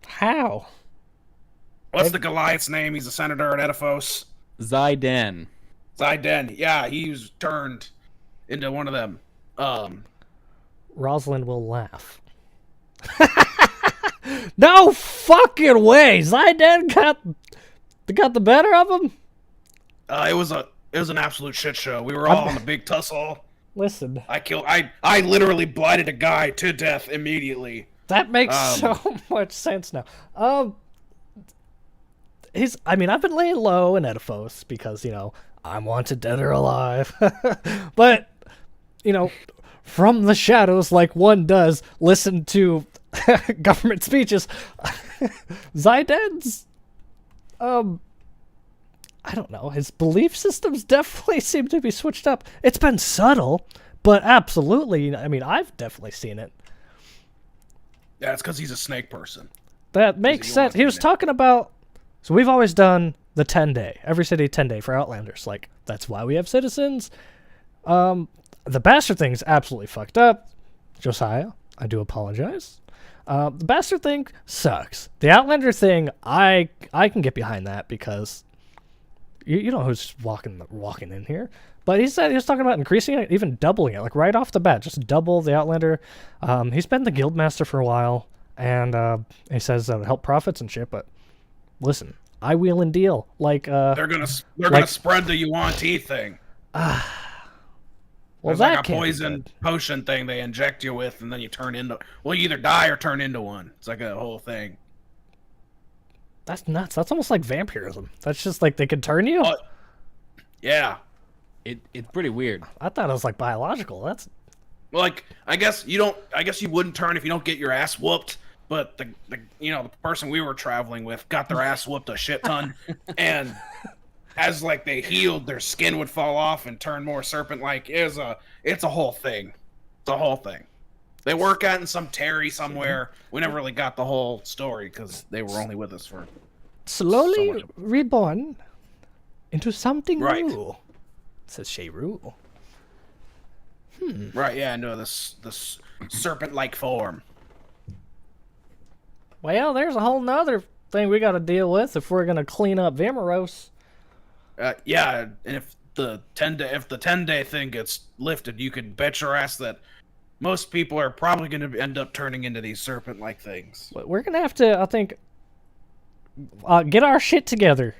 S1: How?
S3: What's the Goliath's name? He's a senator at Edifos.
S4: Zayden.
S3: Zayden. Yeah, he's turned into one of them.
S1: Rosalind will laugh. No fucking way! Zayden got the better of him?
S3: It was an absolute shit show. We were all in a big tussle.
S1: Listen,
S3: I literally blighted a guy to death immediately.
S1: that makes so much sense now. I've been laying low in Edifos because, I'm wanted dead or alive. But, from the shadows, like one does, listen to government speeches. Zayden's, I don't know, his belief systems definitely seem to be switched up. It's been subtle, but absolutely, I've definitely seen it.
S3: Yeah, it's because he's a snake person.
S1: That makes sense. He was talking about, so we've always done the 10-day, every city 10-day for Outlanders. Like, that's why we have citizens. The bastard thing's absolutely fucked up. Josiah, I do apologize. The bastard thing sucks. The Outlander thing, I can get behind that because you know who's walking in here. But he said he was talking about increasing it, even doubling it, like right off the bat, just double the Outlander. He's been the guildmaster for a while, and he says that would help profits and shit. But listen, I wheel and deal. Like
S3: They're gonna spread the Yuan Ti thing.
S1: well,
S3: There's
S1: that
S3: like a
S1: can't be
S3: poison
S1: good.
S3: potion thing they inject you with, and then you turn into. Well, you either die or turn into one. It's like a whole thing.
S1: That's nuts. That's almost like vampirism. That's just like they can turn you.
S3: Yeah.
S4: It's pretty weird.
S1: I thought it was like biological. That's
S3: Well, like I guess you wouldn't turn if you don't get your ass whooped. But the person we were traveling with got their ass whooped a shit ton, and as like they healed, their skin would fall off and turn more serpent-like. It's a whole thing. It's a whole thing. They work out in some Terry somewhere. We never really got the whole story because they were only with us for
S1: slowly
S3: so much.
S1: reborn into something
S3: Right.
S1: new. Says Shayru.
S3: Right, yeah, no, this serpent-like form.
S1: Well, there's a whole nother thing we got to deal with if we're gonna clean up Vimuros.
S3: Yeah, and if the 10-day thing gets lifted, you can bet your ass that most people are probably going to end up turning into these serpent-like things.
S1: But we're gonna have to, I think, get our shit together.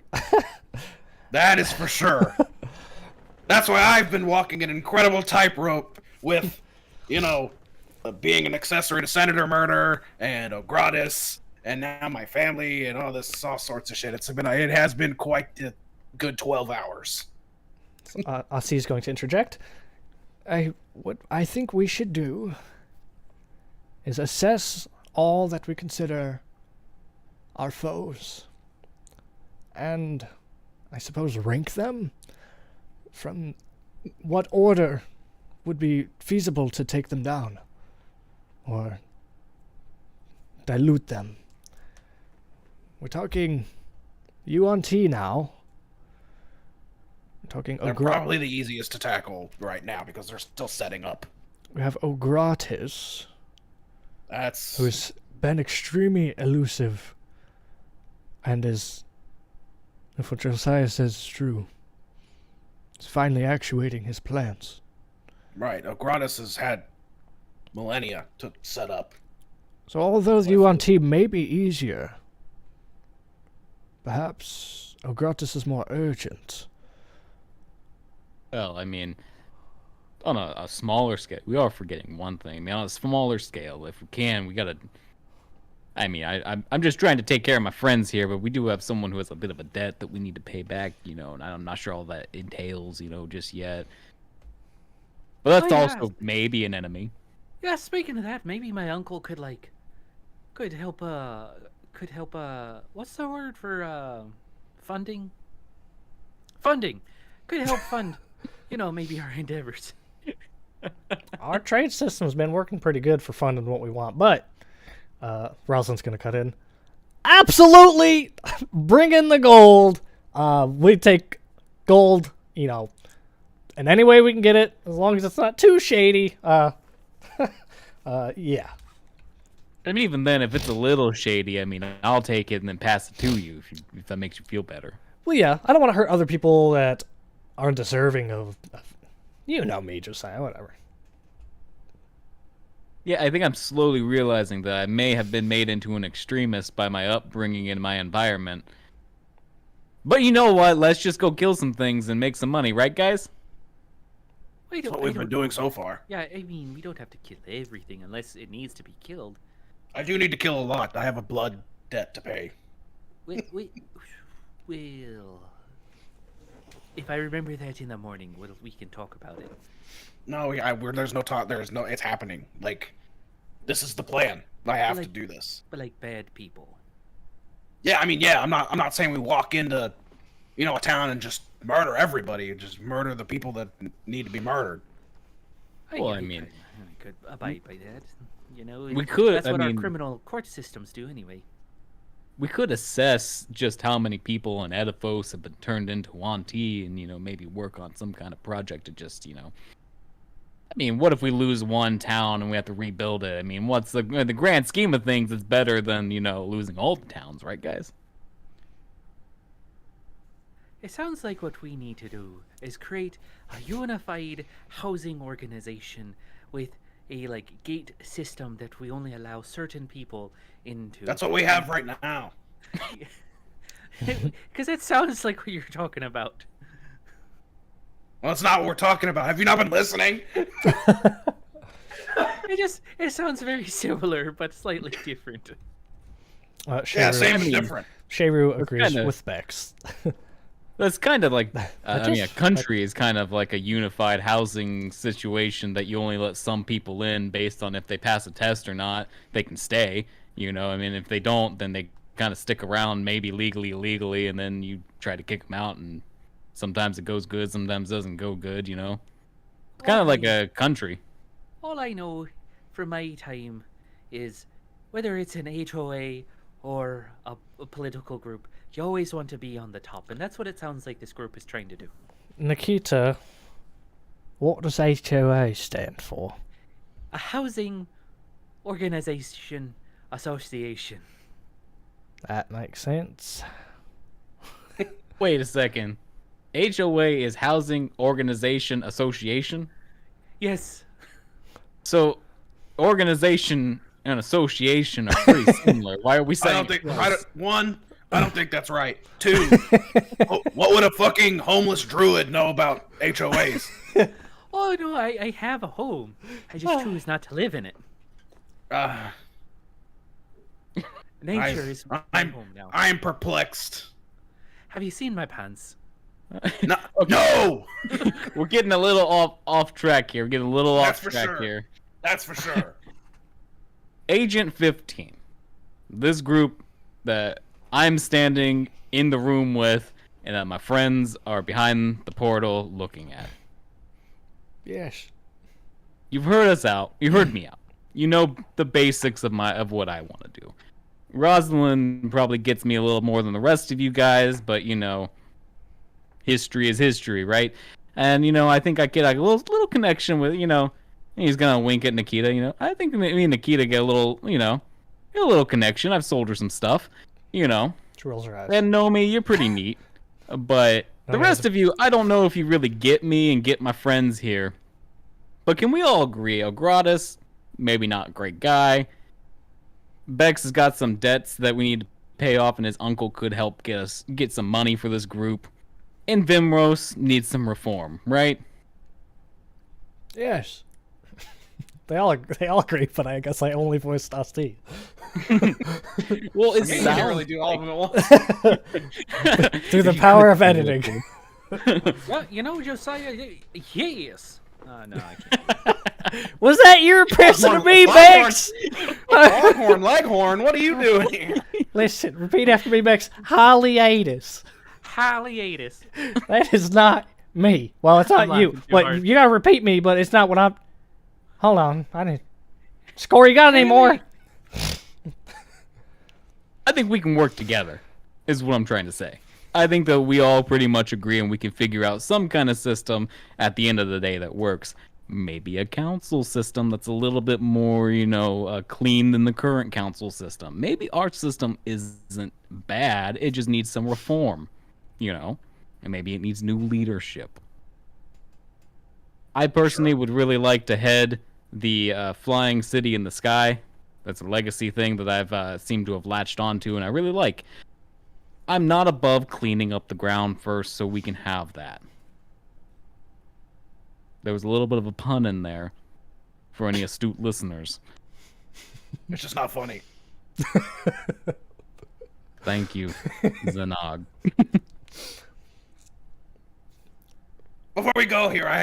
S3: That is for sure. That's why I've been walking an incredible tightrope with, being an accessory to Senator murder and Ogratis, and now my family and all sorts of shit. It has been quite a good 12 hours.
S1: Asi's going to interject. What I think we should do is assess all that we consider our foes, and I suppose rank them from what order would be feasible to take them down, or dilute them. We're talking Yuan Ti now. We're talking
S3: They're probably the easiest to tackle right now because they're still setting up.
S1: We have Ogratis,
S3: That's
S1: who's been extremely elusive and is, if what Josiah says is true, is finally actuating his plans.
S3: Right, Ogratis has had millennia to set up.
S1: So although you on team may be easier, perhaps Ogratis is more urgent.
S7: Well, I mean, on a smaller scale, we are forgetting one thing. I mean, on a smaller scale, if we can, we gotta. I mean, I'm just trying to take care of my friends here, but we do have someone who has a bit of a debt that we need to pay back, and I'm not sure all that entails, just yet. But that's also maybe an enemy.
S6: Yeah, speaking of that, maybe my uncle could help what's the word for funding? Funding. Could help fund, maybe our endeavors.
S1: Our trade system's been working pretty good for funding what we want, but Rosalind's gonna cut in. Absolutely, bring in the gold. We take gold, in any way we can get it, as long as it's not too shady. Yeah.
S7: I mean, even then, if it's a little shady, I mean, I'll take it and then pass it to you if that makes you feel better.
S1: Well, yeah, I don't want to hurt other people that aren't deserving of me, Josiah, whatever.
S7: Yeah, I think I'm slowly realizing that I may have been made into an extremist by my upbringing and my environment. But you know what? Let's just go kill some things and make some money, right, guys?
S3: That's what we've been doing so far.
S6: Yeah, I mean, we don't have to kill everything unless it needs to be killed.
S3: I do need to kill a lot. I have a blood debt to pay.
S6: Well, if I remember that in the morning, we can talk about it.
S3: No, there's no talk. It's happening. Like, this is the plan. I have to do this.
S6: But like bad people.
S3: Yeah, I mean, yeah. I'm not saying we walk into, a town and just murder everybody. Just murder the people that need to be murdered.
S7: Well, I mean,
S6: I could abide by that.
S7: We could.
S6: That's what our criminal court systems do, anyway.
S7: We could assess just how many people in Edifos have been turned into Wanti, and maybe work on some kind of project to just, I mean, what if we lose one town and we have to rebuild it? I mean, what's the grand scheme of things? It's better than losing all the towns, right, guys?
S6: It sounds like what we need to do is create a unified housing organization with a gate system that we only allow certain people into.
S3: That's what we have right now.
S6: Because it sounds like what you're talking about.
S3: Well, it's not what we're talking about. Have you not been listening?
S6: It sounds very similar, but slightly different.
S3: Yeah, same and different.
S1: Shayru agrees with Bex.
S7: That's kind of like, a country is kind of like a unified housing situation that you only let some people in based on if they pass a test or not, they can stay, I mean, if they don't, then they kind of stick around, maybe legally, illegally, and then you try to kick them out, and sometimes it goes good, sometimes it doesn't go good, It's kind of like a country.
S6: All I know from my time is whether it's an HOA or a political group, you always want to be on the top, and that's what it sounds like this group is trying to do.
S1: Nikita, what does HOA stand for?
S6: A housing organization association.
S1: That makes sense.
S7: Wait a second. HOA is Housing Organization Association?
S6: Yes.
S7: So, organization and association are pretty similar. Why are we saying
S3: I don't think that's right. Two, what would a fucking homeless druid know about HOAs?
S6: Oh, no, I have a home. I just choose not to live in it. Nature is my home now.
S3: I'm perplexed.
S6: Have you seen my pants?
S3: No!
S7: We're getting a little off track here. We're getting a little off track here.
S3: That's for sure.
S7: Agent 15. This group that I'm standing in the room with and that my friends are behind the portal looking at.
S1: Yes.
S7: You've heard us out. You heard me out. You know the basics of what I want to do. Rosalind probably gets me a little more than the rest of you guys, but history is history, right? And I think I get a little connection with he's gonna wink at Nikita. I think me and Nikita get a little A little connection. I've sold her some stuff, you know.
S1: She rolls her eyes.
S7: And Nomi, you're pretty neat. But the rest of you, I don't know if you really get me and get my friends here. But can we all agree, Ogratis, maybe not a great guy. Bex has got some debts that we need to pay off, and his uncle could help get some money for this group. And Vimuros needs some reform, right?
S1: Yes. They all agree, but I guess I only voiced Asti.
S7: Well, it
S5: You can't
S7: sounds
S5: really do all of them at once.
S1: Through the power of editing.
S6: Well, you know, Josiah, yes. No, I can't.
S1: Was that your impression of me,
S5: Leghorn.
S1: Bex?
S5: Leghorn, what are you doing here?
S1: Listen, repeat after me, Bex. Hiatus.
S6: Hiatus.
S1: That is not me. Well, it's not
S6: I'm
S1: you.
S6: laughing too
S1: But
S6: hard.
S1: you gotta repeat me, but it's not what I'm... Hold on. I didn't... Score, you got any more?
S7: I think we can work together, is what I'm trying to say. I think that we all pretty much agree and we can figure out some kind of system at the end of the day that works. Maybe a council system that's a little bit more, clean than the current council system. Maybe our system isn't bad, it just needs some reform, and maybe it needs new leadership. I personally would really like to head the flying city in the sky. That's a legacy thing that I've seemed to have latched onto, and I really like. I'm not above cleaning up the ground first so we can have that. There was a little bit of a pun in there for any astute listeners.
S5: It's just not funny.
S7: Thank you, Zanog.
S5: Before we go here, I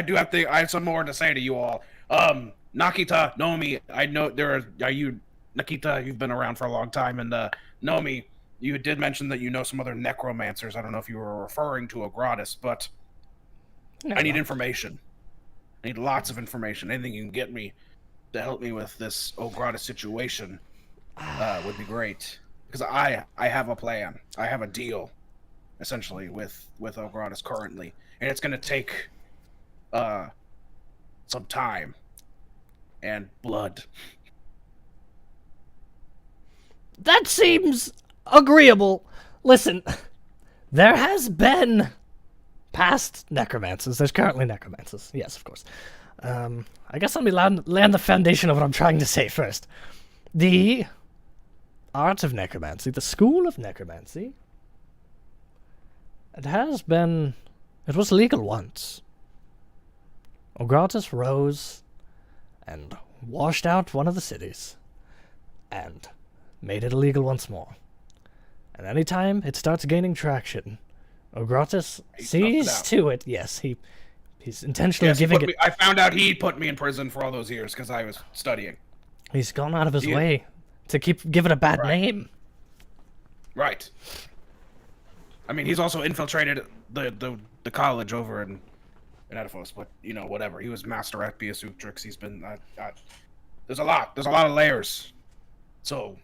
S5: have some more to say to you all. Nakita, Nomi, I know Nakita, you've been around for a long time, and Nomi, you did mention that you know some other necromancers. I don't know if you were referring to Ogratis, but I need information. I need lots of information. Anything you can get me to help me with this Ogratis situation would be great. Because I have a plan. I have a deal, essentially, with Ogratis currently. And it's going to take some time and blood.
S1: That seems agreeable. Listen, there has been past necromancers. There's currently necromancers. Yes, of course. I guess let me land the foundation of what I'm trying to say first. The art of necromancy, the school of necromancy, it was legal once. Ogratis rose and washed out one of the cities and made it illegal once more. And anytime it starts gaining traction, Ogratis sees to it. Yes, he's intentionally giving it.
S5: I found out he put me in prison for all those years because I was studying.
S1: He's gone out of his way to keep giving a bad name.
S5: Right. I mean, he's also infiltrated the college over in Edifos, but whatever. He was master at Beasutrix. He's been. There's a lot of layers. So.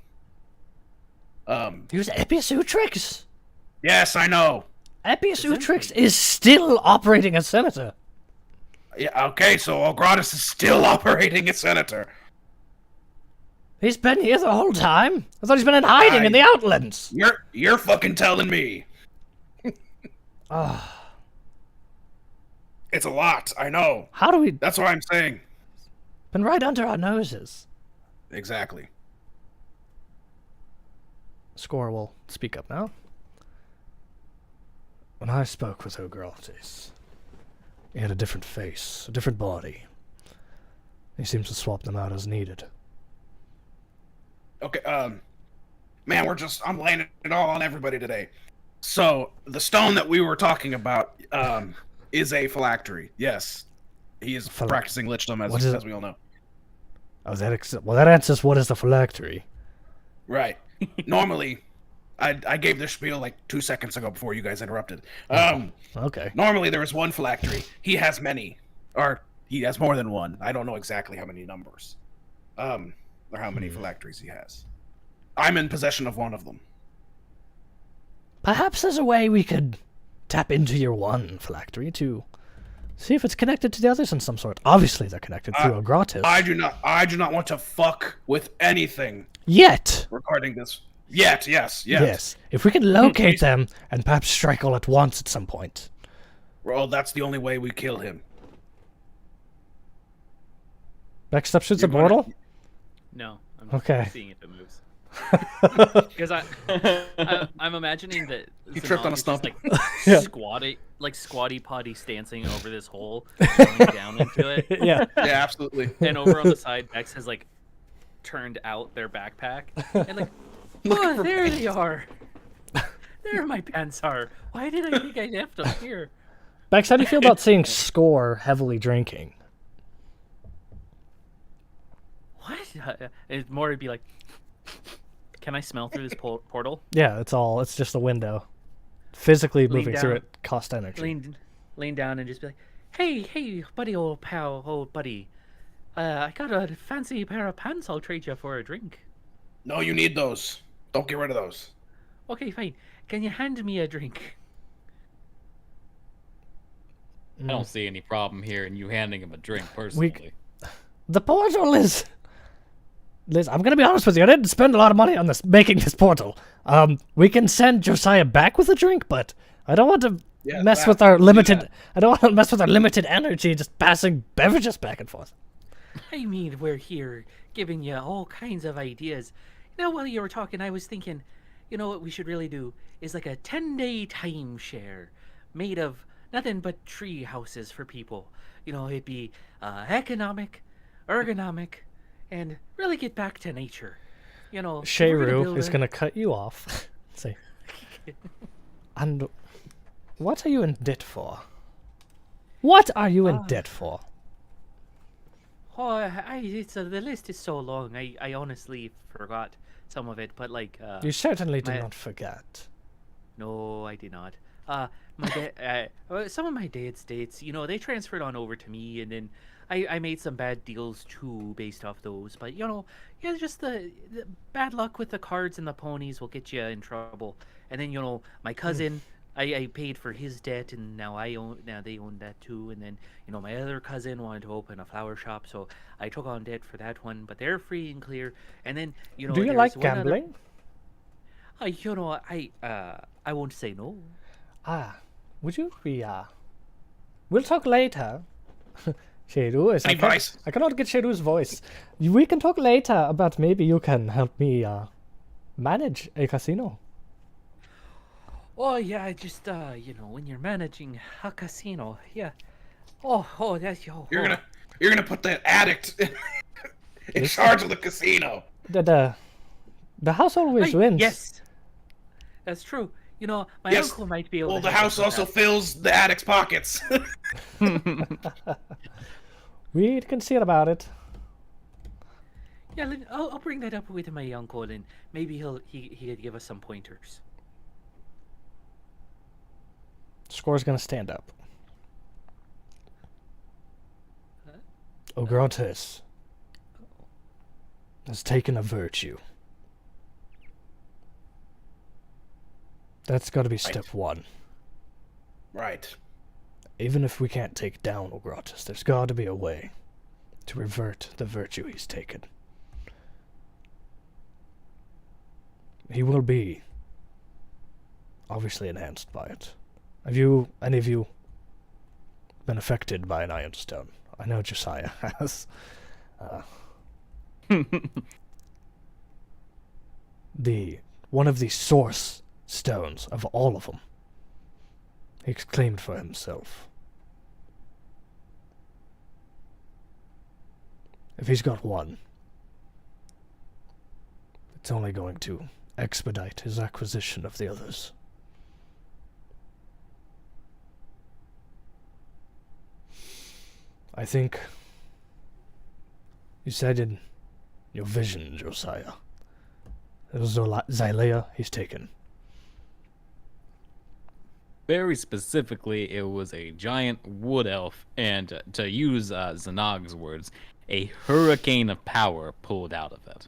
S1: He was Beasutrix.
S5: Yes, I know.
S1: Beasutrix is still operating as senator.
S5: Yeah. Okay. So Ogratis is still operating as senator.
S1: He's been here the whole time. I thought he's been in hiding in the Outlands.
S5: You're fucking telling me. It's a lot. I know.
S1: How do we?
S5: That's what I'm saying.
S1: Been right under our noses.
S5: Exactly.
S1: Score will speak up now. When I spoke with Ogratis, he had a different face, a different body. He seems to swap them out as needed.
S5: Okay, man, I'm laying it all on everybody today. So, the stone that we were talking about, is a phylactery. Yes. He is practicing lichdom, as we all know.
S1: Oh, that answers what is the phylactery.
S5: Right. Normally, I gave this spiel like 2 seconds ago before you guys interrupted.
S1: Okay.
S5: Normally there is one phylactery. He has many. Or he has more than one. I don't know exactly how many numbers. Or how many phylacteries he has. I'm in possession of one of them.
S1: Perhaps there's a way we could tap into your one phylactery to See if it's connected to the others in some sort. Obviously, they're connected through a gratis.
S5: I do not want to fuck with anything
S1: Yet.
S5: regarding this. Yet, yes.
S1: Yes. If we can locate them and perhaps strike all at once at some point.
S5: Well, that's the only way we kill him.
S1: Next up shoots
S5: You're
S1: a
S5: gonna-
S1: portal?
S6: No. I'm
S1: Okay.
S6: seeing if it moves. Because I'm imagining that
S5: He tripped on a
S6: Zanag is just,
S5: stump.
S6: like squatty potty stancing over this hole, going down into it,
S1: Yeah.
S5: Yeah, absolutely.
S6: and over on the side, Bex has like turned out their backpack, and like, oh, there they are. There my pants are. Why did I think I left them here?
S1: Bex, how do you feel about seeing Score heavily drinking?
S6: What? It's more to be like, can I smell through this portal?
S1: Yeah, it's just a window. Physically
S6: Lean
S1: moving through
S6: down.
S1: it costs energy.
S6: Lean down and just be like, hey, buddy, old pal, old buddy. I got a fancy pair of pants I'll trade you for a drink.
S5: No, you need those. Don't get rid of those.
S6: Okay, fine. Can you hand me a drink?
S7: I don't see any problem here in you handing him a drink personally.
S1: The portal is... Liz, I'm gonna be honest with you. I didn't spend a lot of money on making this portal. We can send Josiah back with a drink, but I don't want to mess with our limited... I don't want to mess with our limited energy just passing beverages back and forth.
S6: I mean, we're here giving you all kinds of ideas. You know, while you were talking, I was thinking, you know what we should really do is like a 10-day timeshare made of nothing but tree houses for people. You know, it'd be economic, ergonomic, and really get back to nature. You know, if we're gonna
S1: Shayru
S6: build
S1: is
S6: a-
S1: gonna cut you off. Say, and what are you in debt for? What are you in debt for?
S6: Oh, the list is so long. I honestly forgot some of it, but like
S1: You certainly do
S6: my-
S1: not forget.
S6: no, I did not. Some of my dad's dates, you know, they transferred on over to me, and then I made some bad deals too based off those. But you know, yeah, just the bad luck with the cards and the ponies will get you in trouble. And then you know, my cousin, I paid for his debt, and now they own that too. And then you know, my other cousin wanted to open a flower shop, so I took on debt for that one. But they're free and clear. And then you know,
S1: Do you
S6: there's
S1: like
S6: one other-
S1: gambling?
S6: You know, I won't say no.
S1: Would you be We'll talk later. Shayru is...
S5: Advice.
S1: I cannot get Shayru's voice. We can talk later about maybe you can help me manage a casino.
S6: Oh yeah, just you know, when you're managing a casino, yeah. Oh, that's
S5: You're gonna put that addict in charge of the casino.
S1: The house always wins.
S6: Yes, that's true. You know, my
S5: Yes.
S6: uncle might be able.
S5: Well,
S6: to
S5: the
S6: help
S5: house
S6: us with
S5: also
S6: that.
S5: fills the addict's pockets.
S1: We can see about it.
S6: Yeah, I'll bring that up with my uncle, and maybe he could give us some pointers.
S1: Score's gonna stand up. Ogrontes has taken a virtue. That's got to be step one.
S5: Right.
S1: Even if we can't take down Ogrontes, there's got to be a way to revert the virtue he's taken. He will be obviously enhanced by it. Have any of you, been affected by an Ironstone? I know Josiah has. One of the source stones of all of them. He's claimed for himself. If he's got one, it's only going to expedite his acquisition of the others. I think you said in your vision, Josiah, it was Xylea he's taken.
S7: Very specifically, it was a giant wood elf, and to use Zanog's words, a hurricane of power pulled out of it.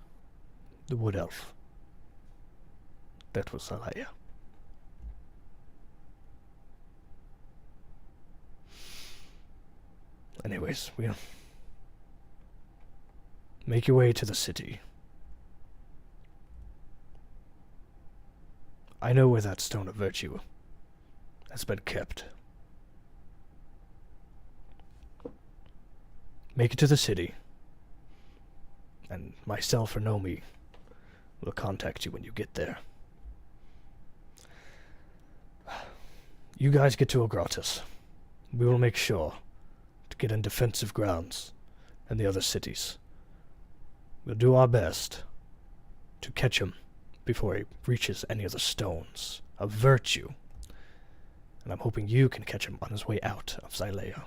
S1: The wood elf. That was Xylea. Anyways, we'll make your way to the city. I know where that Stone of Virtue has been kept. Make it to the city, and myself or Nomi will contact you when you get there. You guys get to Ogratis. We will make sure to get in defensive grounds in the other cities. We'll do our best to catch him before he reaches any of the stones of virtue. And I'm hoping you can catch him on his way out of Xylea.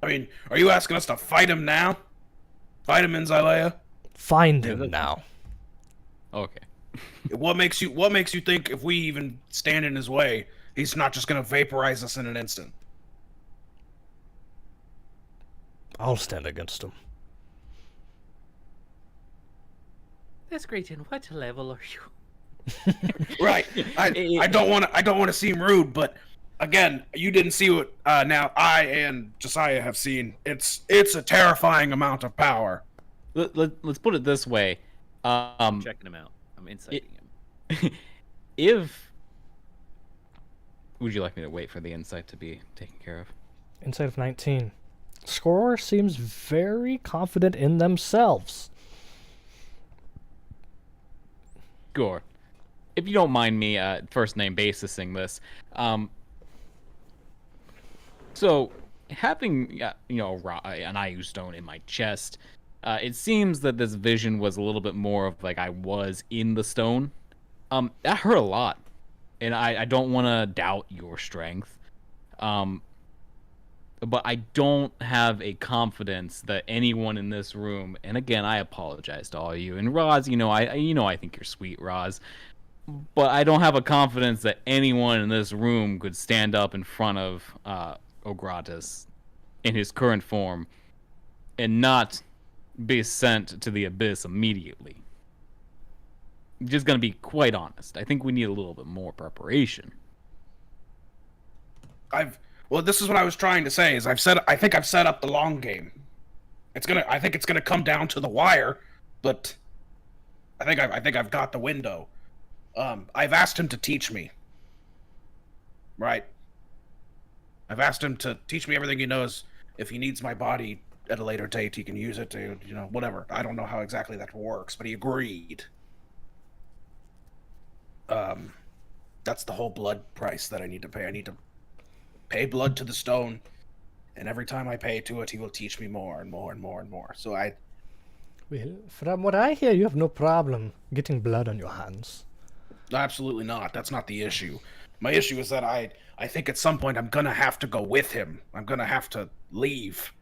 S5: I mean, are you asking us to fight him now? Fight him in Xylea?
S1: Find him now.
S7: Okay.
S5: What makes you think if we even stand in his way, he's not just gonna vaporize us in an instant?
S1: I'll stand against him.
S6: That's great. And what level are you?
S5: Right. I don't want to seem rude, but again, you didn't see what now I and Josiah have seen. It's a terrifying amount of power.
S7: Let's put it this way.
S6: I'm checking him out. I'm inciting him.
S7: If would you like me to wait for the insight to be taken care of?
S1: Insight of 19. Scorer seems very confident in themselves.
S7: Sure. If you don't mind me first name basising this, so having an Ayu stone in my chest, it seems that this vision was a little bit more of like I was in the stone. That hurt a lot, and I don't want to doubt your strength, but I don't have a confidence that anyone in this room, and again I apologize to all of you, and Roz, I think you're sweet, Roz, but I don't have a confidence that anyone in this room could stand up in front of Ogratis in his current form and not be sent to the abyss immediately. I'm just gonna be quite honest. I think we need a little bit more preparation.
S5: Well, this is what I was trying to say. Is I think I've set up the long game. I think it's gonna come down to the wire, but I think I've got the window. I've asked him to teach me. Right. I've asked him to teach me everything he knows. If he needs my body at a later date, he can use it to, whatever. I don't know how exactly that works, but he agreed. That's the whole blood price that I need to pay. I need to pay blood to the stone, and every time I pay to it, he will teach me more and more and more and more. So
S1: Well, from what I hear, you have no problem getting blood on your hands.
S5: Absolutely not. That's not the issue. My issue is that I think at some point I'm gonna have to go with him. I'm gonna have to leave,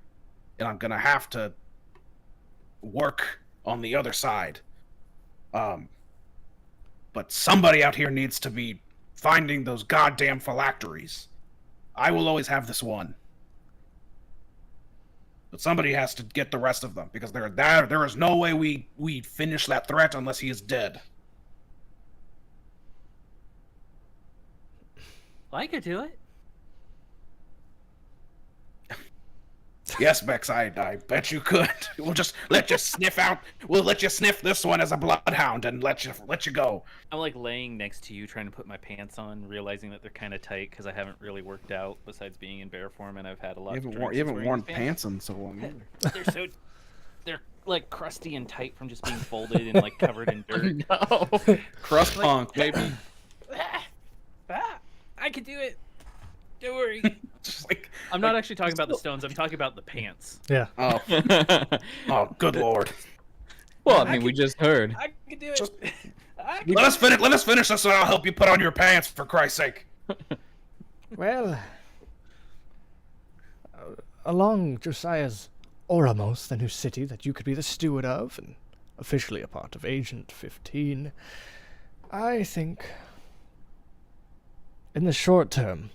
S5: and I'm gonna have to work on the other side. But somebody out here needs to be finding those goddamn phylacteries. I will always have this one. But somebody has to get the rest of them, because there is no way we finish that threat unless he is dead.
S6: I could do it.
S5: Yes, Bex, I bet you could. We'll just let you sniff out. We'll let you sniff this one as a bloodhound and let you go.
S6: I'm like laying next to you, trying to put my pants on, realizing that they're kind of tight because I haven't really worked out besides being in bear form, and I've had a lot.
S5: You haven't worn pants in so long either.
S6: They're like crusty and tight from just being folded and like covered in dirt.
S7: No.
S5: Crust punk, baby.
S6: I can do it. Don't worry.
S5: Just like,
S6: I'm not actually talking about the stones. I'm talking about the pants.
S1: Yeah.
S5: oh, oh, good lord.
S7: Well, I mean, we just heard.
S6: I can do it.
S5: Just- Let us finish this, and I'll help you put on your pants, for Christ's sake.
S1: Well, along Josiah's Oramos, the new city that you could be the steward of, and officially a part of Agent 15, I think, in the short term,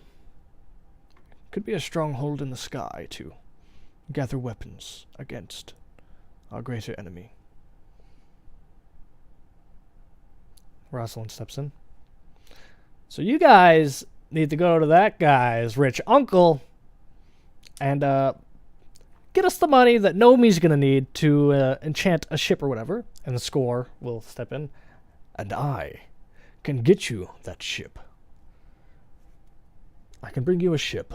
S1: could be a stronghold in the sky to gather weapons against our greater enemy. Rosalind steps in. So you guys need to go to that guy's rich uncle and get us the money that Nomi's gonna need to enchant a ship or whatever, and the score will step in, and I can get you that ship. I can bring you a ship.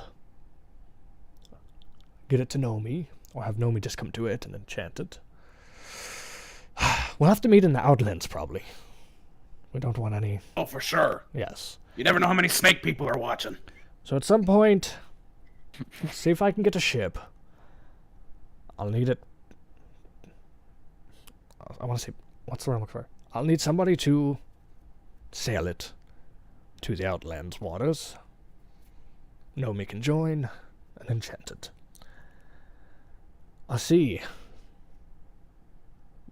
S1: Get it to Nomi, or have Nomi just come to it and enchant it. We'll have to meet in the Outlands, probably. We don't want any...
S3: Oh, for sure.
S1: Yes.
S3: You never know how many snake people are watching.
S1: So at some point, see if I can get a ship. I'll need it... I want to say... What's the word I'm looking for? I'll need somebody to sail it to the Outlands waters. Nomi can join and enchant it. I see.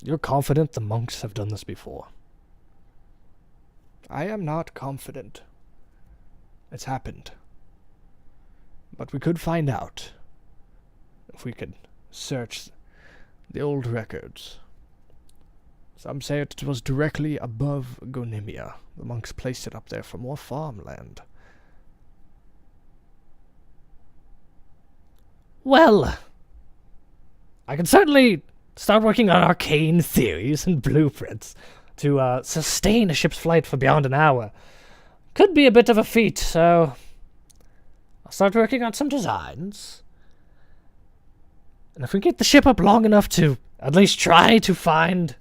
S1: You're confident the monks have done this before. I am not confident. It's happened. But we could find out if we could search the old records. Some say it was directly above Gonimia. The monks placed it up there for more farmland. Well, I can certainly start working on arcane theories and blueprints to sustain a ship's flight for beyond an hour. Could be a bit of a feat, so I'll start working on some designs. And if we get the ship up long enough to at least try to find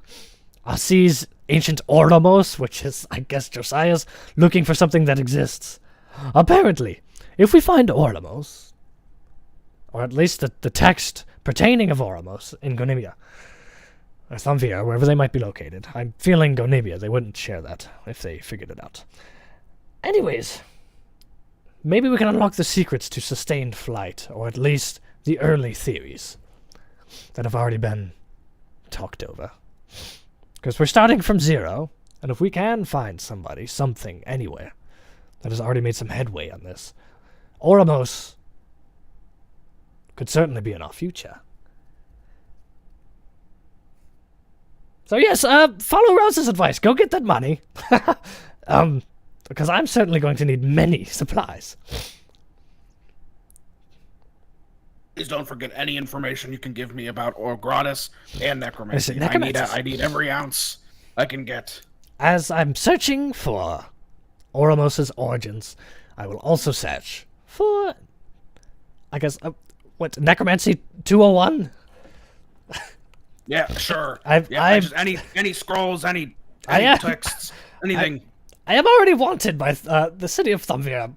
S1: Asi's ancient Oramos, which is, I guess, Josiah's looking for something that exists. Apparently, if we find Oramos, or at least the text pertaining of Oramos in Gonimia, or Thamvir, wherever they might be located. I'm feeling Gonimia, they wouldn't share that if they figured it out. Anyways, maybe we can unlock the secrets to sustained flight, or at least the early theories that have already been talked over. Because we're starting from zero, and if we can find somebody, something, anywhere, that has already made some headway on this, Oramos could certainly be in our future. So yes, follow Rose's advice. Go get that money. Because I'm certainly going to need many supplies.
S3: Please don't forget any information you can give me about Orgratis and necromancy.
S1: Listen, necromancy.
S3: I need every ounce I can get.
S1: As I'm searching for Oramos' origins, I will also search for, I guess, what, Necromancy 201?
S3: Yeah, sure.
S1: Just
S3: any scrolls, any texts, anything.
S1: I am already wanted by the city of Thamvir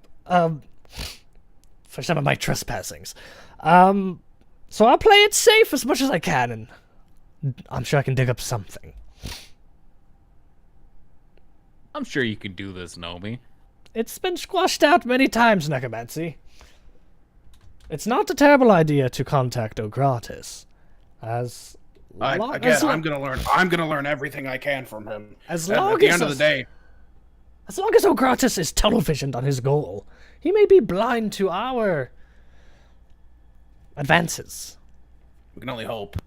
S1: for some of my trespassings. So I'll play it safe as much as I can, and I'm sure I can dig up something.
S7: I'm sure you can do this, Nomi.
S1: It's been squashed out many times, Necromancy. It's not a terrible idea to contact Ogratis,
S3: I'm gonna learn everything I can from him.
S1: At the end of the day, as long as Ogratis is tunnel visioned on his goal, he may be blind to our advances.
S3: We can only hope.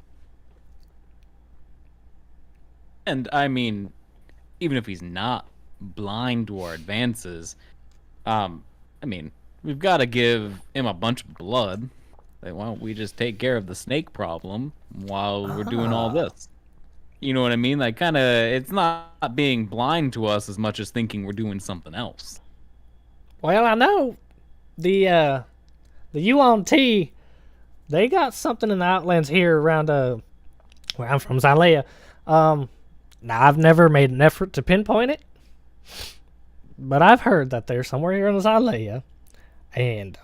S7: And I mean, even if he's not blind to our advances, I mean, we've got to give him a bunch of blood. Like, why don't we just take care of the snake problem while we're doing all this? You know what I mean? Like, kind of, it's not being blind to us as much as thinking we're doing something else.
S1: Well, I know the UNT, they got something in the Outlands here around where I'm from, Zalea. Now I've never made an effort to pinpoint it, but I've heard that they're somewhere here in Zalea, and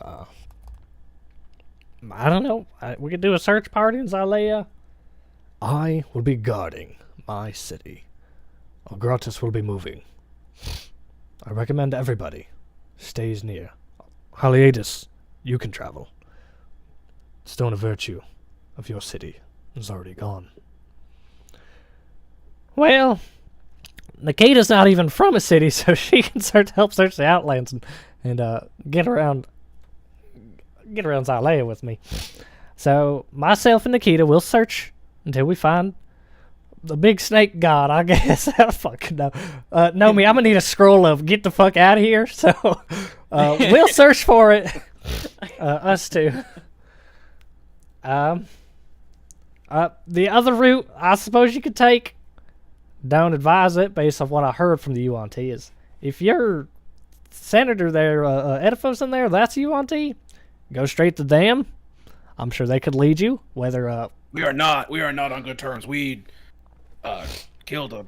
S1: I don't know. We could do a search party in Zalea. I will be guarding my city. Ogratis will be moving. I recommend everybody stays near. Haliadis, you can travel. Stone of Virtue of your city is already gone. Well, Nikita's not even from a city, so she can help search the Outlands and get around Zalea with me. So myself and Nikita will search until we find the big snake god, I guess. I don't fucking know. Nomi, I'm gonna need a scroll of get the fuck out of here. So
S8: We'll search for it. Us too. The other route, I suppose you could take. Don't advise it based on what I heard from the UNT is if your senator there, Edifos in there, that's UNT, go straight to them. I'm sure they could lead you. Whether
S3: We are not on good terms. We killed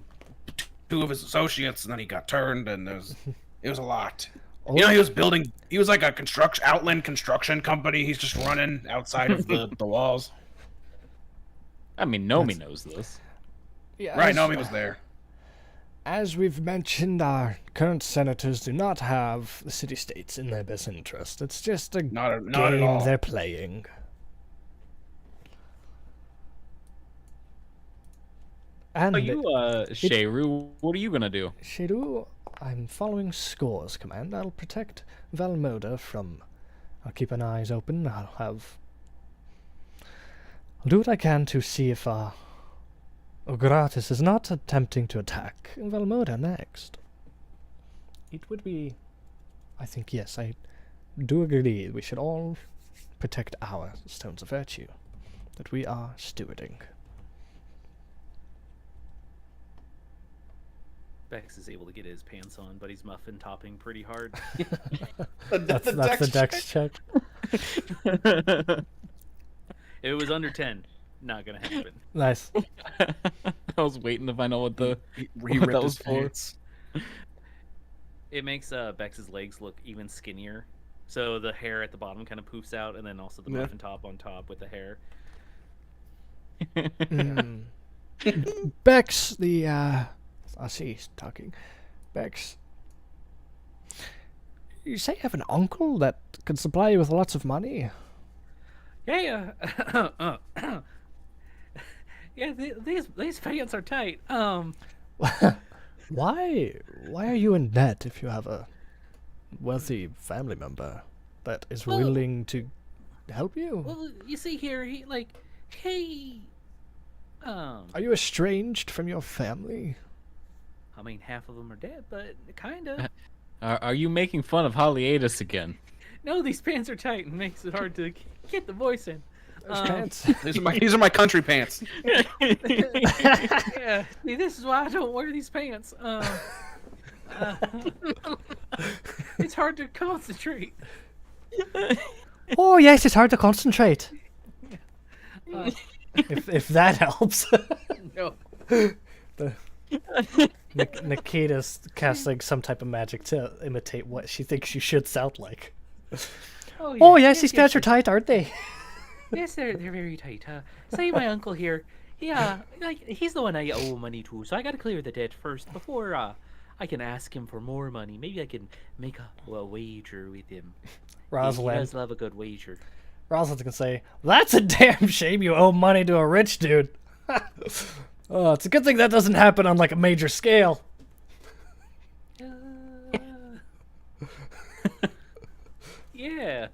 S3: two of his associates, and then he got turned, and it was a lot. You know, he was like a outland construction company. He's just running outside of the walls.
S7: I mean, Nomi knows this.
S1: Yeah,
S3: Right, Nomi was there.
S1: As we've mentioned, our current senators do not have the city-states in their best interest. It's just a
S3: Not at
S1: game
S3: all.
S1: they're playing. And
S7: Oh, you, Sheru, what are you gonna do?
S1: Shiru, I'm following Score's command. I'll protect Valmoda from... I'll keep an eyes open. I'll do what I can to see if Ogratis is not attempting to attack Valmoda next. It would be... I think, yes, I do agree we should all protect our stones of virtue that we are stewarding.
S6: Bex is able to get his pants on, but he's muffin topping pretty hard.
S1: That's the dex check.
S6: If it was under 10, not gonna happen.
S1: Nice.
S7: I was waiting to find out what the
S5: He
S7: what
S5: ripped
S7: that
S5: his
S7: was for.
S5: pants.
S6: It makes Bex's legs look even skinnier. So the hair at the bottom kind of poofs out, and then also the
S5: Yeah.
S6: muffin top on top with the hair.
S1: Bex, I see he's talking. Bex, you say you have an uncle that can supply you with lots of money?
S6: Yeah, yeah. These pants are tight.
S1: Why are you in debt if you have a wealthy family member that is
S6: Well-
S1: willing to help you?
S6: Well, you see here,
S1: Are you estranged from your family?
S6: I mean, half of them are dead, but kind of.
S7: Are you making fun of Haliatus again?
S6: No, these pants are tight and makes it hard to get the voice in.
S1: Those pants.
S5: These are my country pants.
S6: Yeah, see, this is why I don't wear these pants. It's hard to concentrate.
S1: Oh yes, it's hard to concentrate. If that helps.
S6: No.
S1: Nikita's casting some type of magic to imitate what she thinks you should sound like. Oh yes, these pants are tight, aren't they?
S6: Yes, they're very tight. Say my uncle here. Yeah, he's the one I owe money to, so I gotta clear the debt first before I can ask him for more money. Maybe I can make a wager with him. He
S1: Rosalind.
S6: does love a good wager.
S1: Rosalind's gonna say, "That's a damn shame you owe money to a rich dude." Oh, it's a good thing that doesn't happen on like a major scale.
S6: Yeah.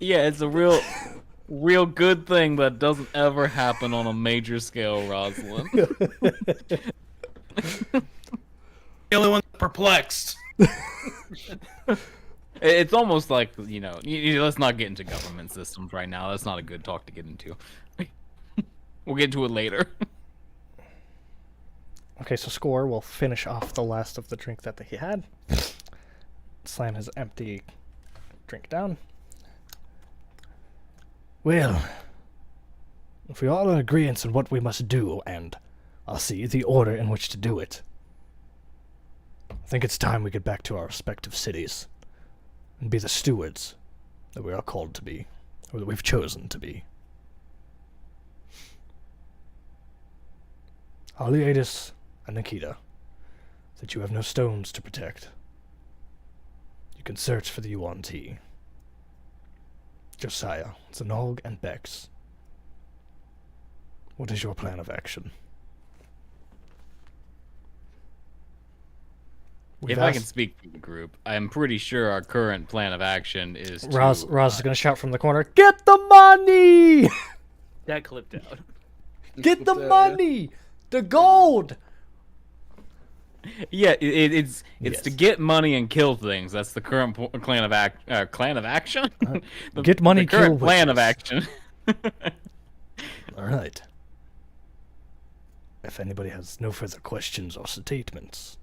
S7: Yeah, it's a real good thing that doesn't ever happen on a major scale, Rosalind.
S3: The only one perplexed.
S7: It's almost like, let's not get into government systems right now. That's not a good talk to get into. We'll get to it later.
S1: Okay, so Score will finish off the last of the drink that he had. Slam his empty drink down. Well, if we all are in agreement on what we must do, and I'll see the order in which to do it, I think it's time we get back to our respective cities and be the stewards that we are called to be, or that we've chosen to be. Haliatus and Nikita, that you have no stones to protect. You can search for the UNT. Josiah, Zanog, and Bex. What is your plan of action?
S7: If I can speak for the group, I'm pretty sure our current plan of action is to...
S1: Roz is going to shout from the corner, "Get the money!
S6: That clipped out.
S1: Get the money! The gold!
S7: Yeah, it's
S8: Yes.
S7: to get money and kill things. That's the current clan of action.
S8: Get money,
S7: the current
S8: kill
S7: plan of
S8: witches.
S7: action.
S8: All right. If anybody has no further questions or statements.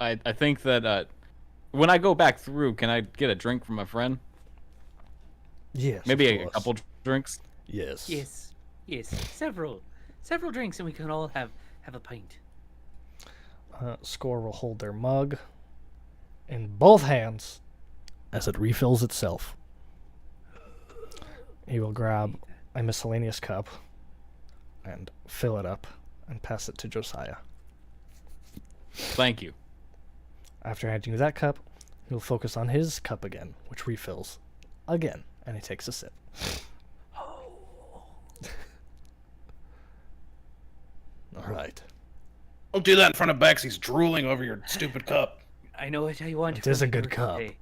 S7: I think that when I go back through, can I get a drink from my friend?
S8: Yes.
S7: Maybe
S8: of
S7: a
S8: course.
S7: couple drinks.
S8: Yes.
S6: Yes, several drinks, and we can all have a pint.
S8: Score will hold their mug in both hands as it refills itself. He will grab a miscellaneous cup and fill it up and pass it to Josiah.
S7: Thank you.
S8: After handing you that cup, he'll focus on his cup again, which refills again, and he takes a sip. All right.
S5: Don't do that in front of Bex. He's drooling over your stupid cup.
S6: I know what I want.
S8: It
S6: for
S8: is a
S6: my
S8: good cup.
S6: birthday.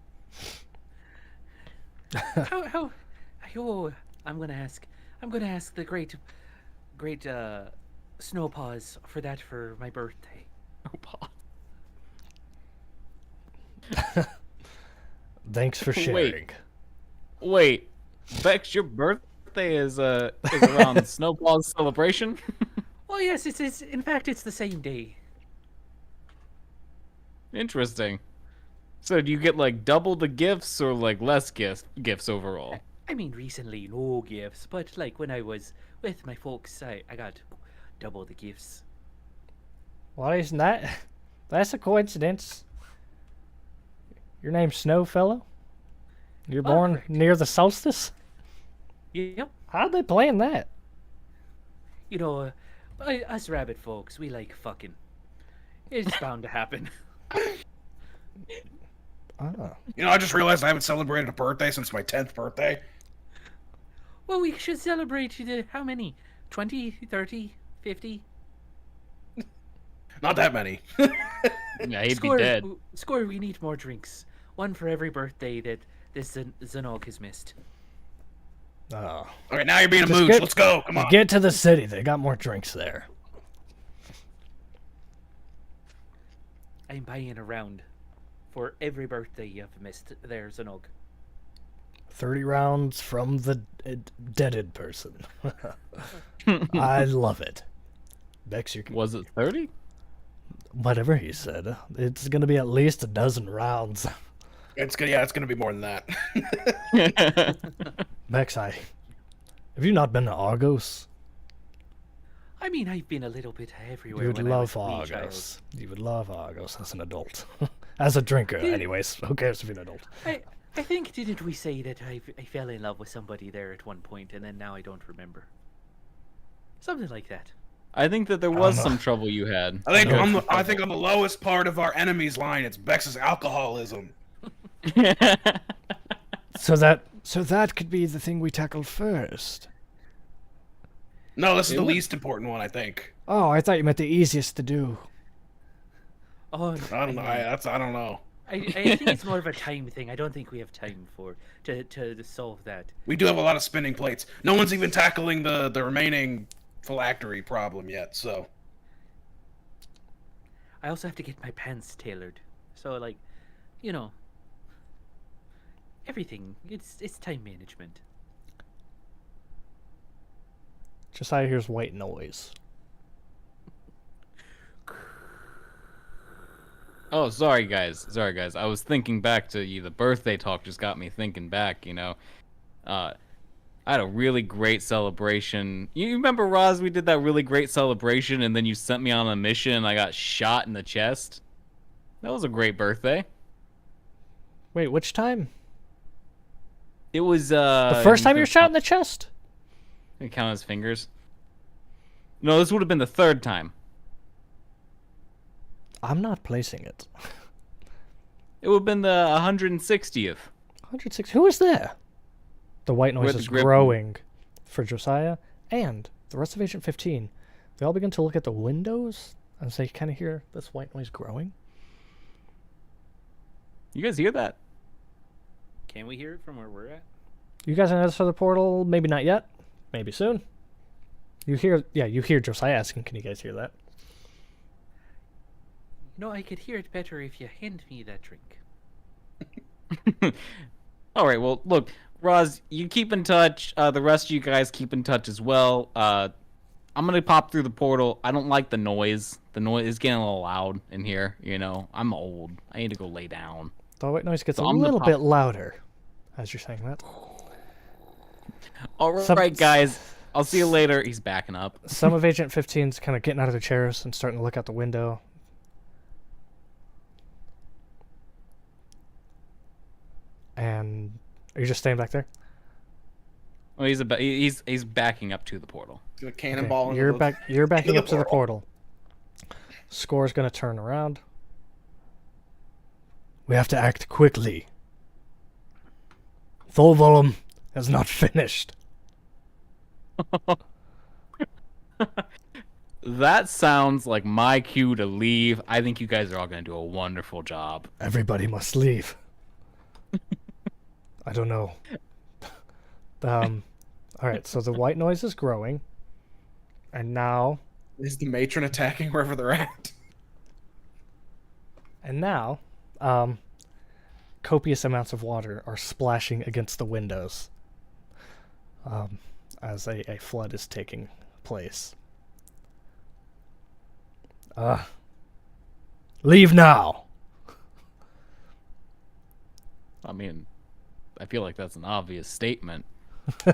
S6: I'm gonna ask the great Snowpaws for that for my birthday.
S8: Thanks for sharing.
S7: Wait, Bex, your birthday is around Snowball's celebration.
S6: Oh yes, it's in fact it's the same day.
S7: Interesting. So do you get like double the gifts or like less gifts overall?
S6: I mean, recently no gifts, but like when I was with my folks, I got double the gifts.
S8: Why isn't that? That's a coincidence. Your name's Snowfellow? You're born
S6: correct.
S8: near the solstice?
S6: Yep.
S8: How'd they plan that?
S6: You know, us rabbit folks, we like fucking. It's bound to happen.
S8: Oh.
S5: You know, I just realized I haven't celebrated a birthday since my 10th birthday.
S6: Well, we should celebrate how many? 20, 30, 50?
S5: Not that many.
S7: Yeah, he'd be dead.
S6: Score, we need more drinks. One for every birthday that this Zanog has missed.
S8: Oh.
S5: Okay, now you're being a
S8: Just
S5: mooch.
S8: get-
S5: Let's go. Come on.
S8: Get to the city. They got more drinks there.
S6: I'm buying a round for every birthday you've missed there, Zanog.
S8: 30 rounds from the deaded person. I love it. Bex, you can...
S7: Was it 30?
S8: Whatever he said. It's going to be at least a dozen rounds.
S5: It's gonna be more than that.
S8: Bex, have you not been to Argos?
S6: I mean, I've been a little bit everywhere.
S8: You would
S6: when
S8: love
S6: I was a wee
S8: Argos. You would love Argos as an adult. As a drinker, anyways. Who cares if you're an adult?
S6: child. I think, didn't we say that I fell in love with somebody there at one point, and then now I don't remember? Something like that.
S7: I think that there was some trouble you had.
S5: I think on the lowest part of our enemies line, it's Bex's alcoholism.
S8: So that could be the thing we tackle first.
S5: No, this is the least important one, I think.
S8: Oh, I thought you meant the easiest to do.
S6: Oh,
S5: I don't know. I don't know.
S6: I think it's more of a time thing. I don't think we have time to solve that.
S5: We do have a lot of spinning plates. No one's even tackling the remaining phylactery problem yet. So
S6: I also have to get my pants tailored. So like, you know, everything. It's time management.
S8: Josiah hears white noise.
S7: Oh, sorry guys. I was thinking back to you. The birthday talk just got me thinking back, you know. I had a really great celebration. You remember, Roz, we did that really great celebration and then you sent me on a mission and I got shot in the chest? That was a great birthday.
S8: Wait, which time?
S7: It was,
S8: The first time you were shot in the chest?
S7: Can you count his fingers? No, this would have been the third time.
S8: I'm not placing it.
S7: It would have been the 160th.
S8: 106. Who is there? The white noise
S7: With
S8: is
S7: the grip.
S8: growing for Josiah and the rest of Agent 15. They all begin to look at the windows as they kind of hear this white noise growing.
S7: You guys hear that?
S6: Can we hear it from where we're at?
S8: You guys on the other side of the portal? Maybe not yet. Maybe soon. You hear Josiah asking, can you guys hear that?
S6: No, I could hear it better if you hand me that drink.
S7: All right. Well, look, Roz, you keep in touch. The rest of you guys keep in touch as well. I'm gonna pop through the portal. I don't like the noise. The noise is getting a little loud in here. You know, I'm old. I need to go lay down.
S8: The white noise gets
S7: So
S8: a
S7: I'm gonna
S8: little
S7: pop-
S8: bit louder as you're saying that.
S7: All
S8: Some-
S7: right, guys. I'll see you later. He's backing up.
S8: Some of Agent 15's kind of getting out of their chairs and starting to look out the window. And are you just staying back there?
S7: Well, he's backing up to the portal.
S5: Gonna cannonball.
S8: Okay,
S5: into
S8: you're backing
S5: the
S8: up to the portal. Score's gonna turn around. We have to act quickly. Thorvolum is not finished.
S7: That sounds like my cue to leave. I think you guys are all going to do a wonderful job.
S8: Everybody must leave. I don't know. Alright, so the white noise is growing. And now...
S5: Is the matron attacking wherever they're at?
S8: And now, copious amounts of water are splashing against the windows. As a flood is taking place. Leave now!
S7: I mean, I feel like that's an obvious statement.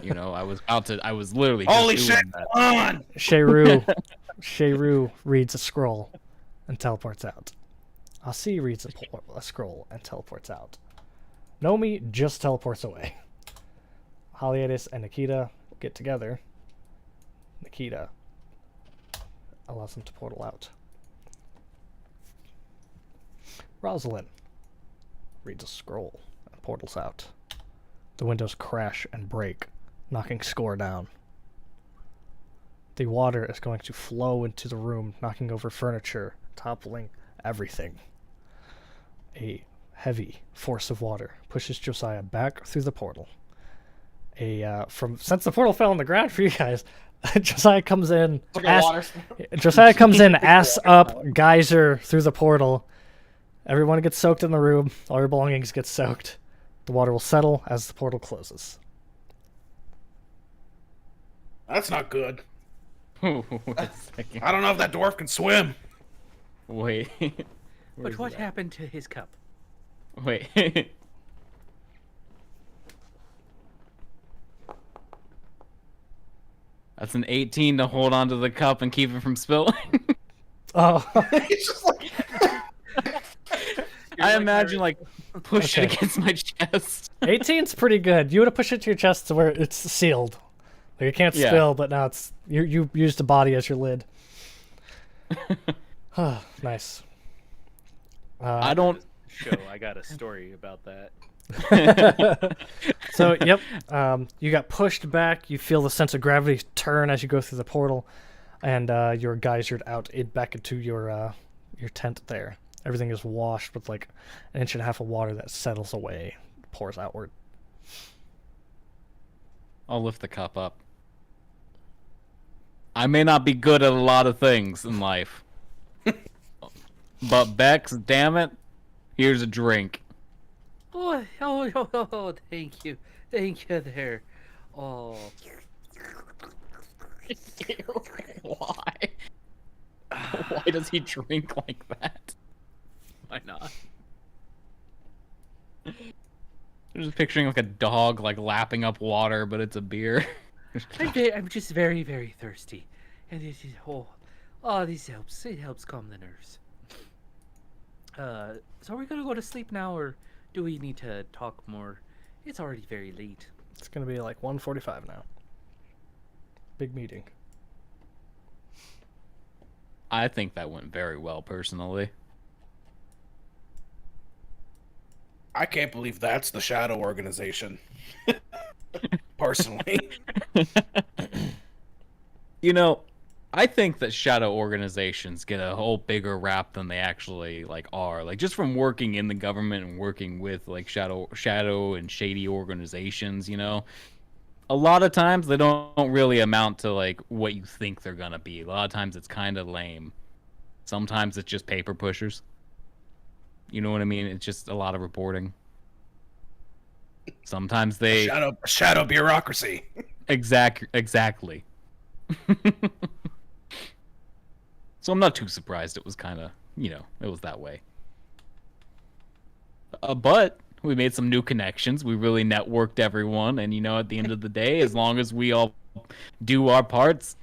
S7: You know, I was literally just
S5: Holy
S7: doing
S5: shit!
S7: that.
S5: On!
S8: Shayru reads a scroll and teleports out. Asi reads a scroll and teleports out. Nomi just teleports away. Haliatis and Nikita get together. Nikita allows them to portal out. Rosalind reads a scroll and portals out. The windows crash and break, knocking Score down. The water is going to flow into the room, knocking over furniture, toppling everything. A heavy force of water pushes Josiah back through the portal. Since the portal fell on the ground for you guys, Josiah comes in. Josiah comes in ass up, geyser through the portal. Everyone gets soaked in the room. All your belongings get soaked. The water will settle as the portal closes.
S5: That's not good.
S7: Wait a second.
S5: I don't know if that dwarf can swim.
S7: Wait.
S6: But what happened to his cup?
S7: Wait. That's an 18 to hold onto the cup and keep it from spilling.
S8: Oh,
S5: He's just like,
S7: I imagine like push it against my chest.
S8: 18's pretty good. You would have pushed it to your chest to where it's sealed. Like it can't
S7: Yeah.
S8: spill, but now it's you used the body as your lid. Nice.
S7: I don't.
S6: Show, I got a story about that.
S8: So, yep, you got pushed back. You feel the sense of gravity turn as you go through the portal, and you're geysered out back into your tent there. Everything is washed with like an inch and a half of water that settles away, pours outward.
S7: I'll lift the cup up. I may not be good at a lot of things in life, but Bex, damn it, here's a drink.
S6: Oh, thank you there. Oh,
S7: Why? Why does he drink like that?
S6: why not?
S7: I'm just picturing like a dog like lapping up water, but it's a beer.
S6: I'm just very, very thirsty, and this is this helps. It helps calm the nerves. So are we gonna go to sleep now, or do we need to talk more? It's already very late.
S8: It's gonna be like 1:45 now. Big meeting.
S7: I think that went very well, personally.
S5: I can't believe that's the Shadow Organization. Personally.
S7: You know, I think that shadow organizations get a whole bigger rap than they actually like are. Like just from working in the government and working with like shadow and shady organizations, you know. A lot of times they don't really amount to like what you think they're gonna be. A lot of times it's kind of lame. Sometimes it's just paper pushers. You know what I mean? It's just a lot of reporting. Sometimes they
S3: Shadow bureaucracy.
S7: exactly. So I'm not too surprised it was kind of, it was that way. But we made some new connections. We really networked everyone, and at the end of the day, as long as we all do our parts,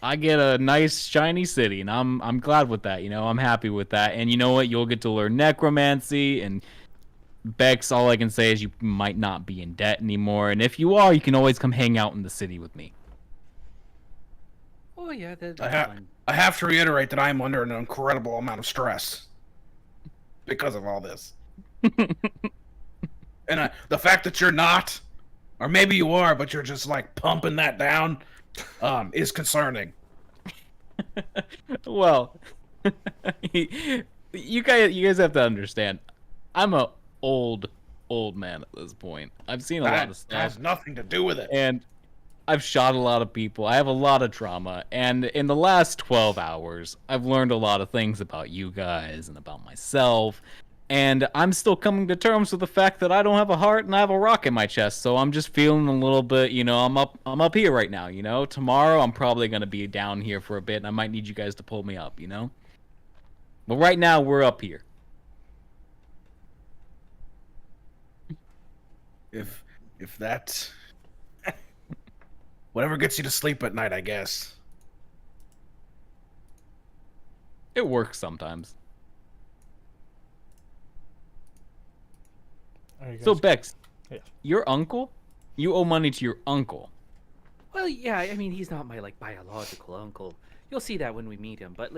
S7: I get a nice shiny city, and I'm glad with that. I'm happy with that. And you know what? You'll get to learn necromancy, and Bex, all I can say is you might not be in debt anymore, and if you are, you can always come hang out in the city with me.
S6: Oh yeah, that's fine.
S3: I have to reiterate that I am under an incredible amount of stress because of all this. And the fact that you're not, or maybe you are, but you're just like pumping that down, is concerning.
S7: Well, you guys have to understand, I'm a old man at this point. I've seen a lot of stuff.
S3: That has nothing to do with it.
S7: And I've shot a lot of people. I have a lot of trauma. And in the last 12 hours, I've learned a lot of things about you guys and about myself. And I'm still coming to terms with the fact that I don't have a heart and I have a rock in my chest. So I'm just feeling a little bit, I'm up here right now, Tomorrow I'm probably going to be down here for a bit and I might need you guys to pull me up, But right now we're up here.
S3: If that whatever gets you to sleep at night, I guess.
S7: It works sometimes. So Bex,
S8: Yeah.
S7: your uncle? You owe money to your uncle.
S6: Well, yeah, I mean, he's not my biological uncle. You'll see that when we meet him. But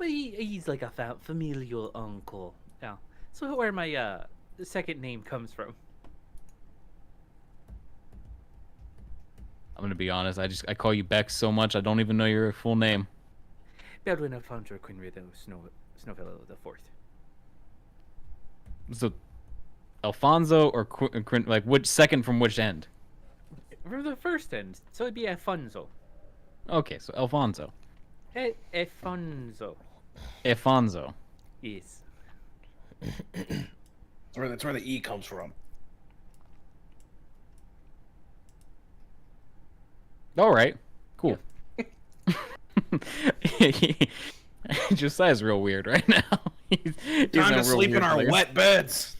S6: he's like a familial uncle. Yeah. So where my second name comes from.
S7: I'm gonna be honest. I call you Bex so much I don't even know your full name.
S6: Bedwin Alfonso Quinrido Snowfellow the Fourth.
S7: So, Alfonso or like which second from which end?
S6: From the first end, so it'd be Alfonso.
S7: Okay, so Alfonso.
S6: Alfonso.
S7: Alfonso.
S6: Yes.
S3: That's where the E comes from.
S7: All right, cool. Josiah's real weird right now. he's
S3: Time to sleep in our wet beds.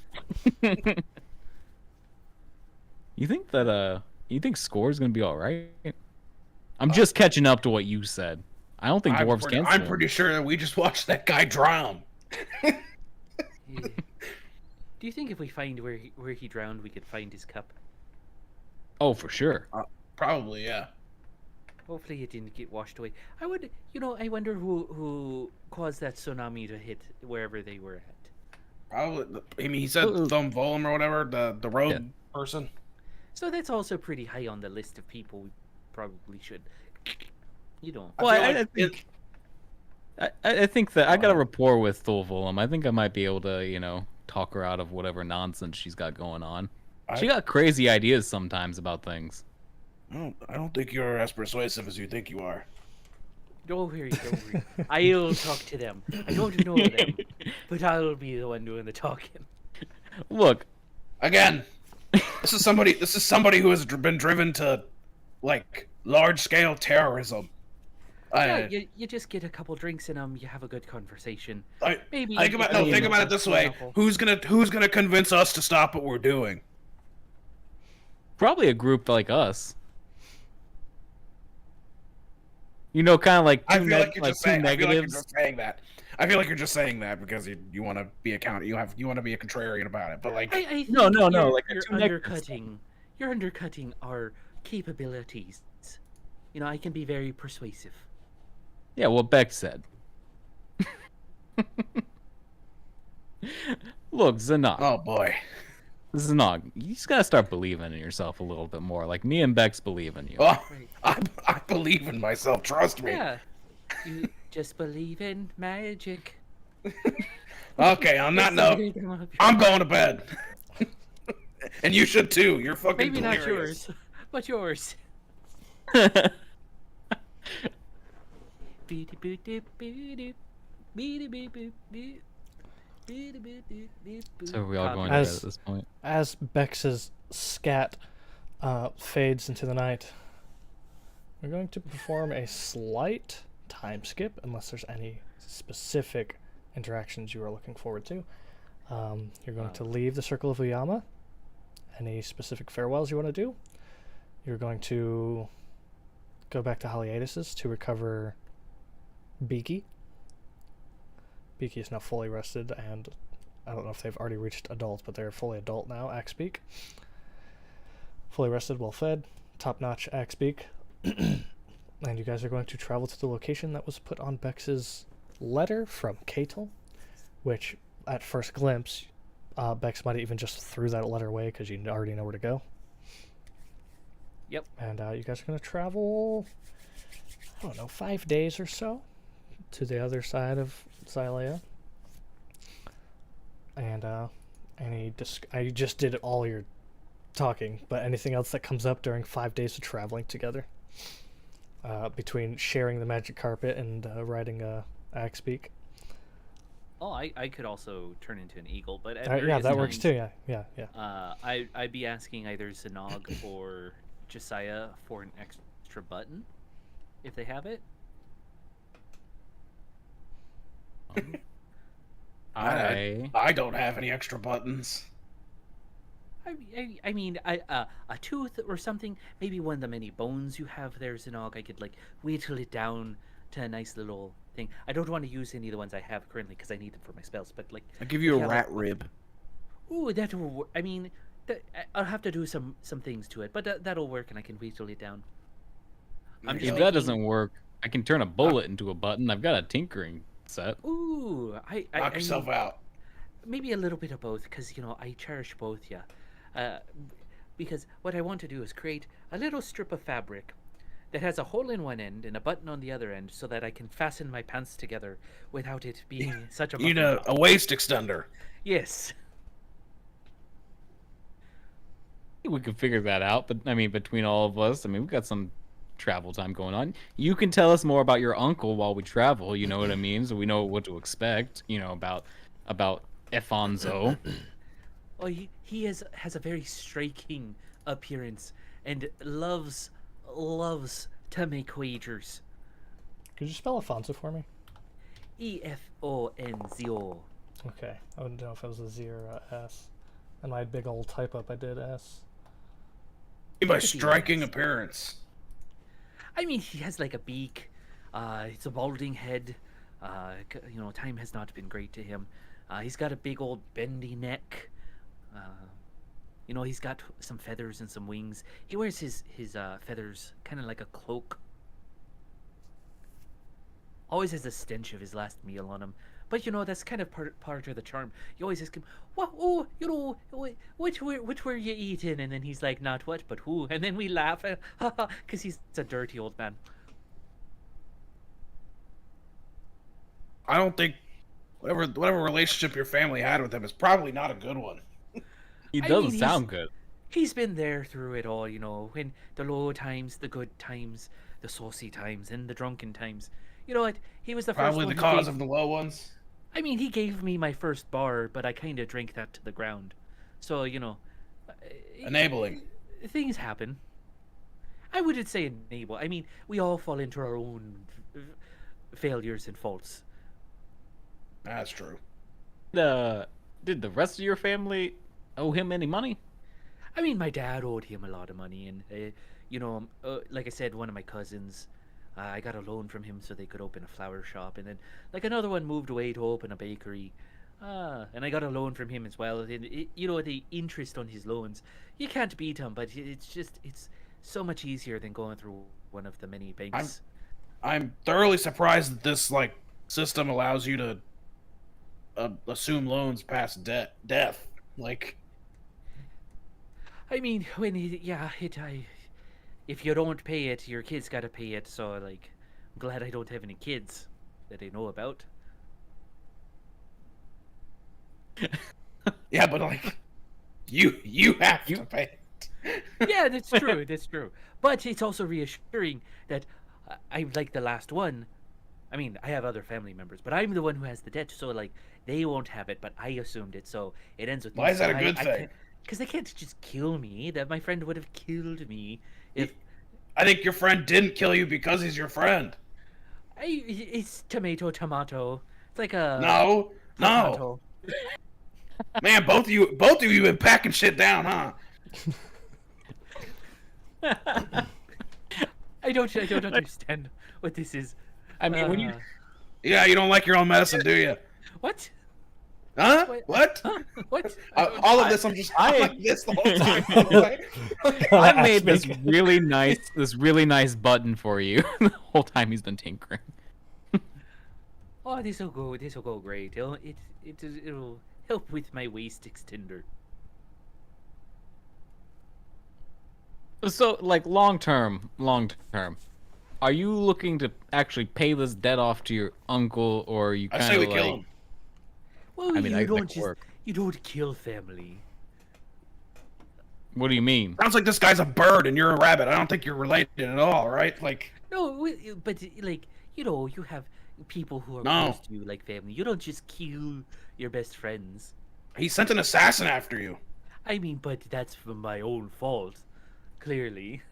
S7: You think that Score's gonna be all right? I'm just catching up to what you said. I don't think dwarves can.
S3: I'm pretty sure that we just watched that guy drown.
S6: Yeah. Do you think if we find where he drowned, we could find his cup?
S7: Oh, for sure.
S3: Probably, yeah.
S6: Hopefully it didn't get washed away. I wonder who caused that tsunami to hit wherever they were at.
S3: Probably. I mean, he said Thumb Volum or whatever, the road person.
S6: So that's also pretty high on the list of people we probably should.
S7: Well, I think that I got a rapport with Thulvolum. I think I might be able to, talk her out of whatever nonsense she's got going on. She got crazy ideas sometimes about things.
S3: I don't think you're as persuasive as you think you are.
S6: Don't worry. I'll talk to them. I don't know them, but I'll be the one doing the talking.
S7: Look,
S3: again, this is somebody who has been driven to, like, large-scale terrorism.
S6: Yeah, you just get a couple drinks in them, you have a good conversation. Maybe
S3: think about it this way: who's gonna convince us to stop what we're doing?
S7: Probably a group like us. Kind of like
S3: I feel like you're just saying that. I feel like you're just saying that because you want to be a counter. You want to be a contrarian about it. But like,
S6: I think
S7: no. Like
S6: you're undercutting our capabilities. I can be very persuasive.
S7: Yeah, what Beck said. Look, Zanog.
S3: Oh boy.
S7: Zanog, you just gotta start believing in yourself a little bit more. Like me and Bex believe in you.
S3: Oh, I believe in myself. Trust me.
S6: Yeah. You just believe in magic.
S3: Okay, on that note, I'm going to bed. And you should too. You're fucking
S6: Maybe
S3: delirious.
S6: not yours, but yours.
S7: So are we all going to bed
S1: As-
S7: at this point?
S1: As Bex's scat fades into the night, we're going to perform a slight time skip, unless there's any specific interactions you are looking forward to. You're going to leave the Circle of Uyama. Any specific farewells you want to do? You're going to go back to Haliatus's to recover Beaky. Beaky is now fully rested, and I don't know if they've already reached adult, but they're fully adult now, Axebeak. Fully rested, well fed, top-notch Axebeak. And you guys are going to travel to the location that was put on Bex's letter from Catel, which, at first glimpse, Bex might have even just threw that letter away because you already know where to go.
S6: Yep.
S1: And you guys are going to travel, I don't know, 5 days or so to the other side of Xylea. And I just did all your talking, but anything else that comes up during 5 days of traveling together? Between sharing the magic carpet and riding Axebeak.
S6: Oh, I could also turn into an eagle, but at
S1: Yeah,
S6: various
S1: that works
S6: times,
S1: too, yeah.
S6: I'd be asking either Zanog or Josiah for an extra button, if they have it.
S5: I don't have any extra buttons.
S6: I mean, a tooth or something. Maybe one of the many bones you have there, Zanog. I could like whittle it down to a nice little thing. I don't want to use any of the ones I have currently because I need them for my spells. But like,
S5: I'll give you
S6: if
S5: a
S6: have
S5: rat rib.
S6: Ooh, that will. I mean, I'll have to do some things to it, but that'll work, and I can whittle it down. I'm just
S7: If that
S6: thinking-
S7: doesn't work, I can turn a bullet into a button. I've got a tinkering set.
S6: Ooh,
S5: Knock yourself out.
S6: Maybe a little bit of both, because I cherish both. Yeah, because what I want to do is create a little strip of fabric that has a hole in one end and a button on the other end, so that I can fasten my pants together without it being such a.
S5: You know, a waist extender.
S6: Yes.
S7: We could figure that out, but I mean, between all of us, I mean, we've got some travel time going on. You can tell us more about your uncle while we travel. You know what I mean? So we know what to expect. About Efonso.
S6: Oh, he has a very striking appearance and loves to make wagers.
S1: Could you spell Afonso for me?
S6: Efonzo.
S1: Okay, I wouldn't know if it was a Z or a S. And my big old type up, I did S.
S5: By striking appearance.
S6: I mean, he has like a beak. It's a balding head. Time has not been great to him. He's got a big old bendy neck. He's got some feathers and some wings. He wears his feathers kind of like a cloak. Always has a stench of his last meal on him. But that's kind of part of the charm. You always ask him, "What? Oh, which were you eating?" And then he's like, "Not what, but who?" And then we laugh, because he's a dirty old man.
S5: I don't think whatever relationship your family had with him is probably not a good one.
S7: He
S6: I
S7: doesn't
S6: mean,
S7: sound good.
S6: He's been there through it all, when the low times, the good times, the saucy times, and the drunken times. You know what? He was the first
S5: Probably
S6: one
S5: the
S6: who
S5: cause
S6: gave-
S5: of the low ones.
S6: I mean, he gave me my first bar, but I kind of drank that to the ground. So,
S5: Enabling.
S6: things happen. I wouldn't say enable. I mean, we all fall into our own failures and faults.
S5: That's true.
S7: Did the rest of your family owe him any money?
S6: I mean, my dad owed him a lot of money, and like I said, one of my cousins, I got a loan from him so they could open a flower shop, and then like another one moved away to open a bakery, and I got a loan from him as well. And the interest on his loans, you can't beat them, but it's so much easier than going through one of the many banks.
S5: I'm thoroughly surprised that this system allows you to assume loans past death. Like,
S6: I mean, if you don't pay it, your kids gotta pay it. So I'm glad I don't have any kids that I know about.
S5: yeah, but you have to pay it.
S6: Yeah, that's true. That's true. But it's also reassuring that I'm like the last one I mean, I have other family members, but I'm the one who has the debt, so like they won't have it, but I assumed it, so it ends with me.
S5: Why is that
S6: So
S5: a good thing?
S6: Because they can't just kill me. That my friend would have killed me if
S5: I think your friend didn't kill you because he's your friend.
S6: it's tomato. It's like a
S5: No.
S6: tomato.
S5: Man, both of you been packing shit down, huh?
S6: I don't understand what this is.
S7: I mean, when you
S5: Yeah, you don't like your own medicine, do you?
S6: What?
S5: Huh?
S6: Wait,
S5: What?
S6: What?
S5: All of this, I'm just like this the whole time.
S7: I made this really nice button for you the whole time he's been tinkering.
S6: Oh, this will go great. It'll help with my waist extender.
S7: So, like, long term, are you looking to actually pay this debt off to your uncle, or are you
S5: I
S7: kind
S5: say
S7: of
S5: we
S7: like?
S5: kill him.
S6: Well,
S7: I mean,
S6: you
S7: that
S6: don't
S7: could
S6: just
S7: work.
S6: you don't kill family.
S7: What do you mean?
S5: Sounds like this guy's a bird and you're a rabbit. I don't think you're related at all, right? Like,
S6: No, but like you have people who are
S5: No.
S6: close to you like family. You don't just kill your best friends.
S5: he sent an assassin after you.
S6: I mean, but that's from my own fault, clearly.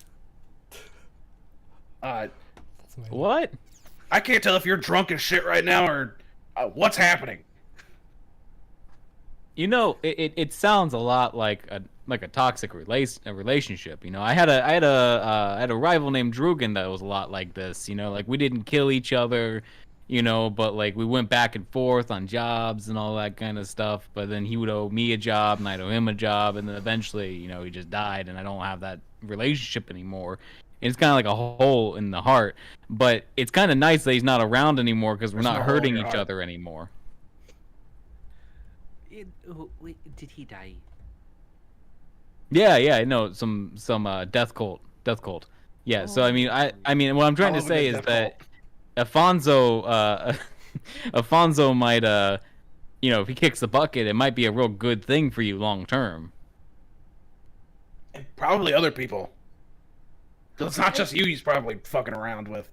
S7: What?
S5: I can't tell if you're drunk as shit right now or what's happening.
S7: You know, it sounds a lot like a toxic relationship. You know, I had a rival named Drugan that was a lot like this. You know, like we didn't kill each other, you know, but like we went back and forth on jobs and all that kind of stuff. But then he would owe me a job and I'd owe him a job, and then eventually, you know, he just died, and I don't have that relationship anymore. And it's kind of like a hole in the heart. But it's kind of nice that he's not around anymore because we're
S5: There's
S7: not
S5: no hole in
S7: hurting
S5: your
S7: each
S5: heart.
S7: other anymore.
S6: Wait, did he die?
S7: Yeah, no, some death cult. Yeah, so I mean what I'm trying to
S5: All of it
S7: say
S5: is
S7: is
S5: death
S7: that Alfonso might you know, if he kicks the bucket, it might be a real good thing for you long term.
S5: And probably other people. 'Cause it's not just you he's probably fucking around with.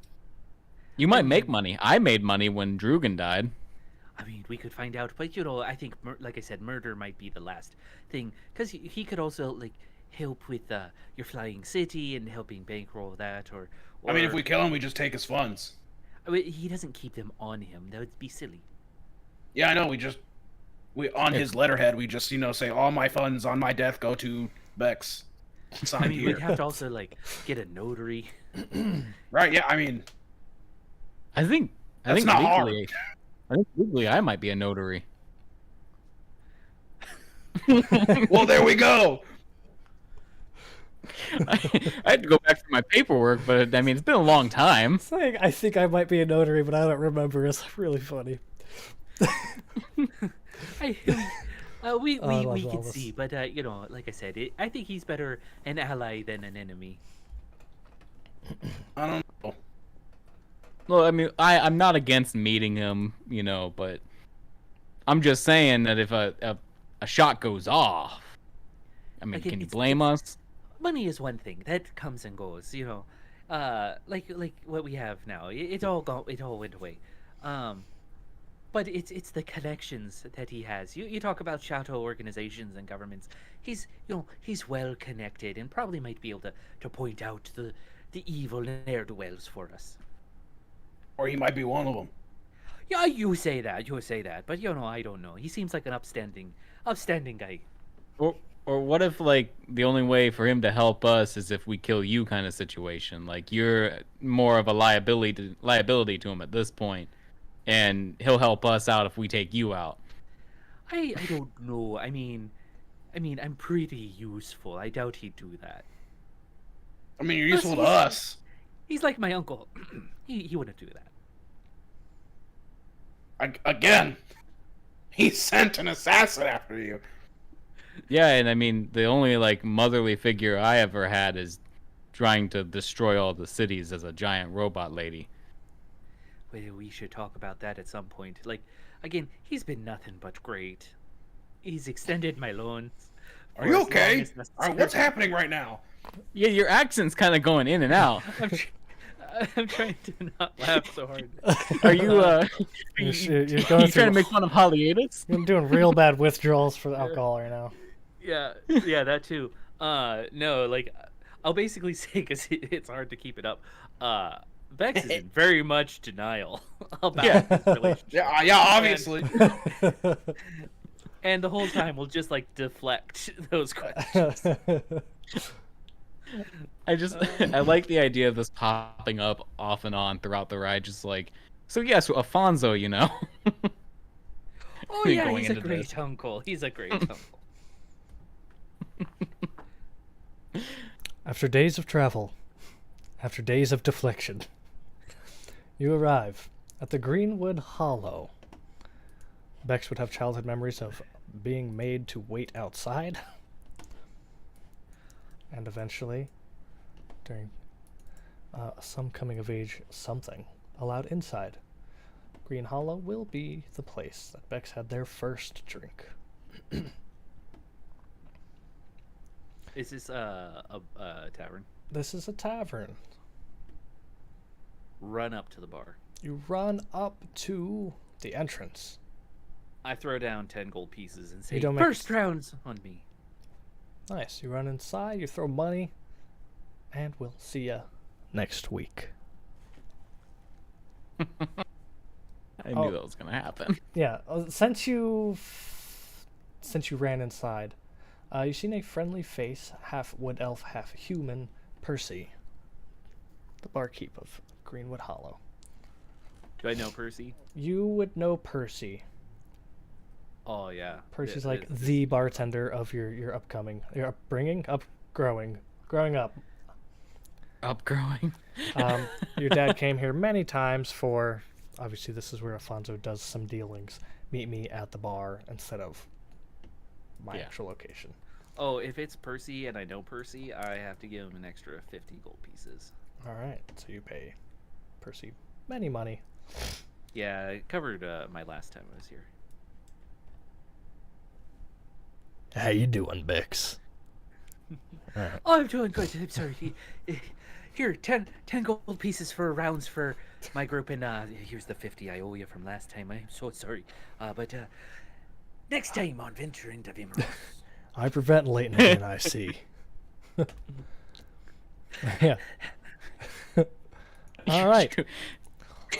S7: You might make money. I made money when Drugan died.
S6: I mean, we could find out, but I think, like I said, murder might be the last thing, because he could also like help with your flying city and helping bankroll that, or
S5: I mean, if we kill him, we just take his funds.
S6: I mean, he doesn't keep them on him. That would be silly.
S5: Yeah, I know. We on his letterhead, we just say all my funds on my death go to Bex.
S6: I
S5: Signed
S6: mean,
S5: here.
S6: we'd have to also like get a notary.
S5: Right? Yeah. I mean,
S7: I think
S5: That's not hard.
S7: legally, I think legally I might be a notary.
S5: well, there we go.
S7: I had to go back to my paperwork, but I mean it's been a long time.
S8: Saying I think I might be a notary, but I don't remember. It's really funny.
S6: We
S8: love all
S6: can
S8: this.
S6: see, but like I said, I think he's better an ally than an enemy.
S5: I don't know.
S7: Well, I mean, I'm not against meeting him, you know, but I'm just saying that if a shot goes off, I mean,
S6: Like,
S7: can you
S6: it's-
S7: blame us?
S6: Money is one thing that comes and goes, like what we have now. It all went away. But it's the connections that he has. You talk about chateau organizations and governments. He's well connected and probably might be able to point out the evil ne'er-do-wells for us.
S5: Or he might be one of them.
S6: Yeah, you say that, but I don't know. He seems like an upstanding guy.
S7: Or what if like the only way for him to help us is if we kill you, kind of situation? Like you're more of a liability to him at this point, and he'll help us out if we take you out.
S6: I don't know. I mean, I'm pretty useful. I doubt he'd do that.
S5: I mean, you're useful to
S6: he's-
S5: us.
S6: He's like my uncle. he wouldn't do that.
S5: Again, he sent an assassin after you.
S7: Yeah, and I mean the only like motherly figure I ever had is trying to destroy all the cities as a giant robot lady.
S6: Well, we should talk about that at some point. Like, again, he's been nothing but great. He's extended my loans.
S5: Are
S6: for
S5: you
S6: as long
S5: okay?
S6: as
S5: All right, what's happening right now?
S7: Yeah, your accent's kind of going in and out.
S6: I'm trying to not laugh so hard.
S7: Are you
S8: You're
S7: you
S8: going
S7: trying to make fun of Holliatus?
S8: You're doing real bad withdrawals for the alcohol right now.
S6: Yeah, that too. No, like I'll basically say because it's hard to keep it up. Vex is in very much denial about this relationship.
S5: Yeah, obviously.
S6: And the whole time we'll just like deflect those questions.
S7: I like the idea of this popping up off and on throughout the ride, just like, so yes, Afonso, you know.
S6: Oh yeah,
S7: Going
S6: he's a
S7: into
S6: great
S7: this.
S6: uncle. He's a great uncle.
S8: After days of travel, after days of deflection, you arrive at the Greenwood Hollow. Bex would have childhood memories of being made to wait outside. And eventually, during some coming of age something, allowed inside. Green Hollow will be the place that Bex had their first drink.
S6: Is this a tavern?
S8: This is a tavern.
S6: Run up to the bar.
S8: You run up to the entrance.
S6: I throw down 10 gold pieces and say,
S8: You don't make-
S6: first rounds on me.
S8: Nice. You run inside, you throw money, and we'll see ya next week.
S7: I knew that was gonna happen.
S8: Yeah, since you ran inside, you've seen a friendly face, half wood elf, half human, Percy, the barkeep of Greenwood Hollow.
S6: Do I know Percy?
S8: You would know Percy.
S6: Oh yeah.
S8: Percy's
S6: Yeah,
S8: like
S6: this-
S8: the bartender of your upbringing, growing up.
S7: Upgrowing.
S8: Your dad came here many times for, obviously this is where Afonso does some dealings. Meet me at the bar instead of my
S7: Yeah.
S8: actual location.
S6: Oh, if it's Percy and I know Percy, I have to give him an extra 50 gold pieces.
S8: All right, so you pay Percy many money.
S6: Yeah, I covered my last time I was here.
S8: How you doing, Bix?
S6: Oh, I'm doing good. I'm sorry. Here, 10 gold pieces for rounds for my group, and here's the 50 I owe you from last time. I'm so sorry. But next time on Venture into Vimuros.
S8: Hyperventilating again, I see. Yeah. All right.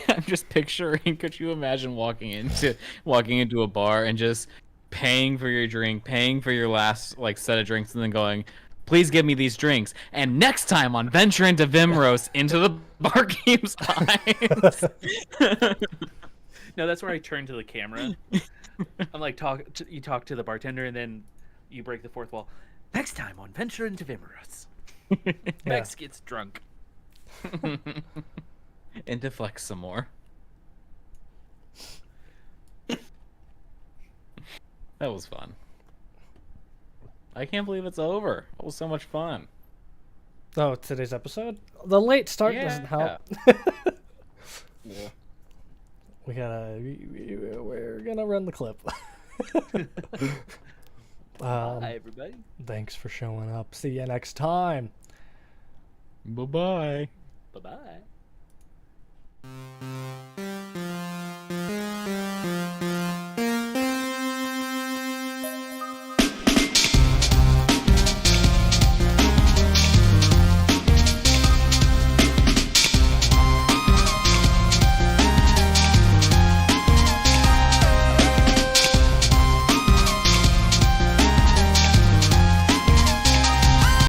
S7: I'm just picturing. Could you imagine walking into a bar and just paying for your drink, paying for your last like set of drinks, and then going, "Please give me these drinks." And next time on Venture into Vimuros, into the barkeep's eyes.
S6: No, that's where I turn to the camera. I'm like, you talk to the bartender, and then you break the fourth wall. Next time on Venture into Vimuros. Max gets drunk.
S7: And deflect some more. That was fun. I can't believe it's over. It was so much fun.
S8: Oh, today's episode? The late start doesn't help.
S5: Yeah.
S8: We're gonna run the clip.
S6: Hi, everybody.
S8: Thanks for showing up. See you next time.
S7: Bye-bye.
S6: Bye-bye.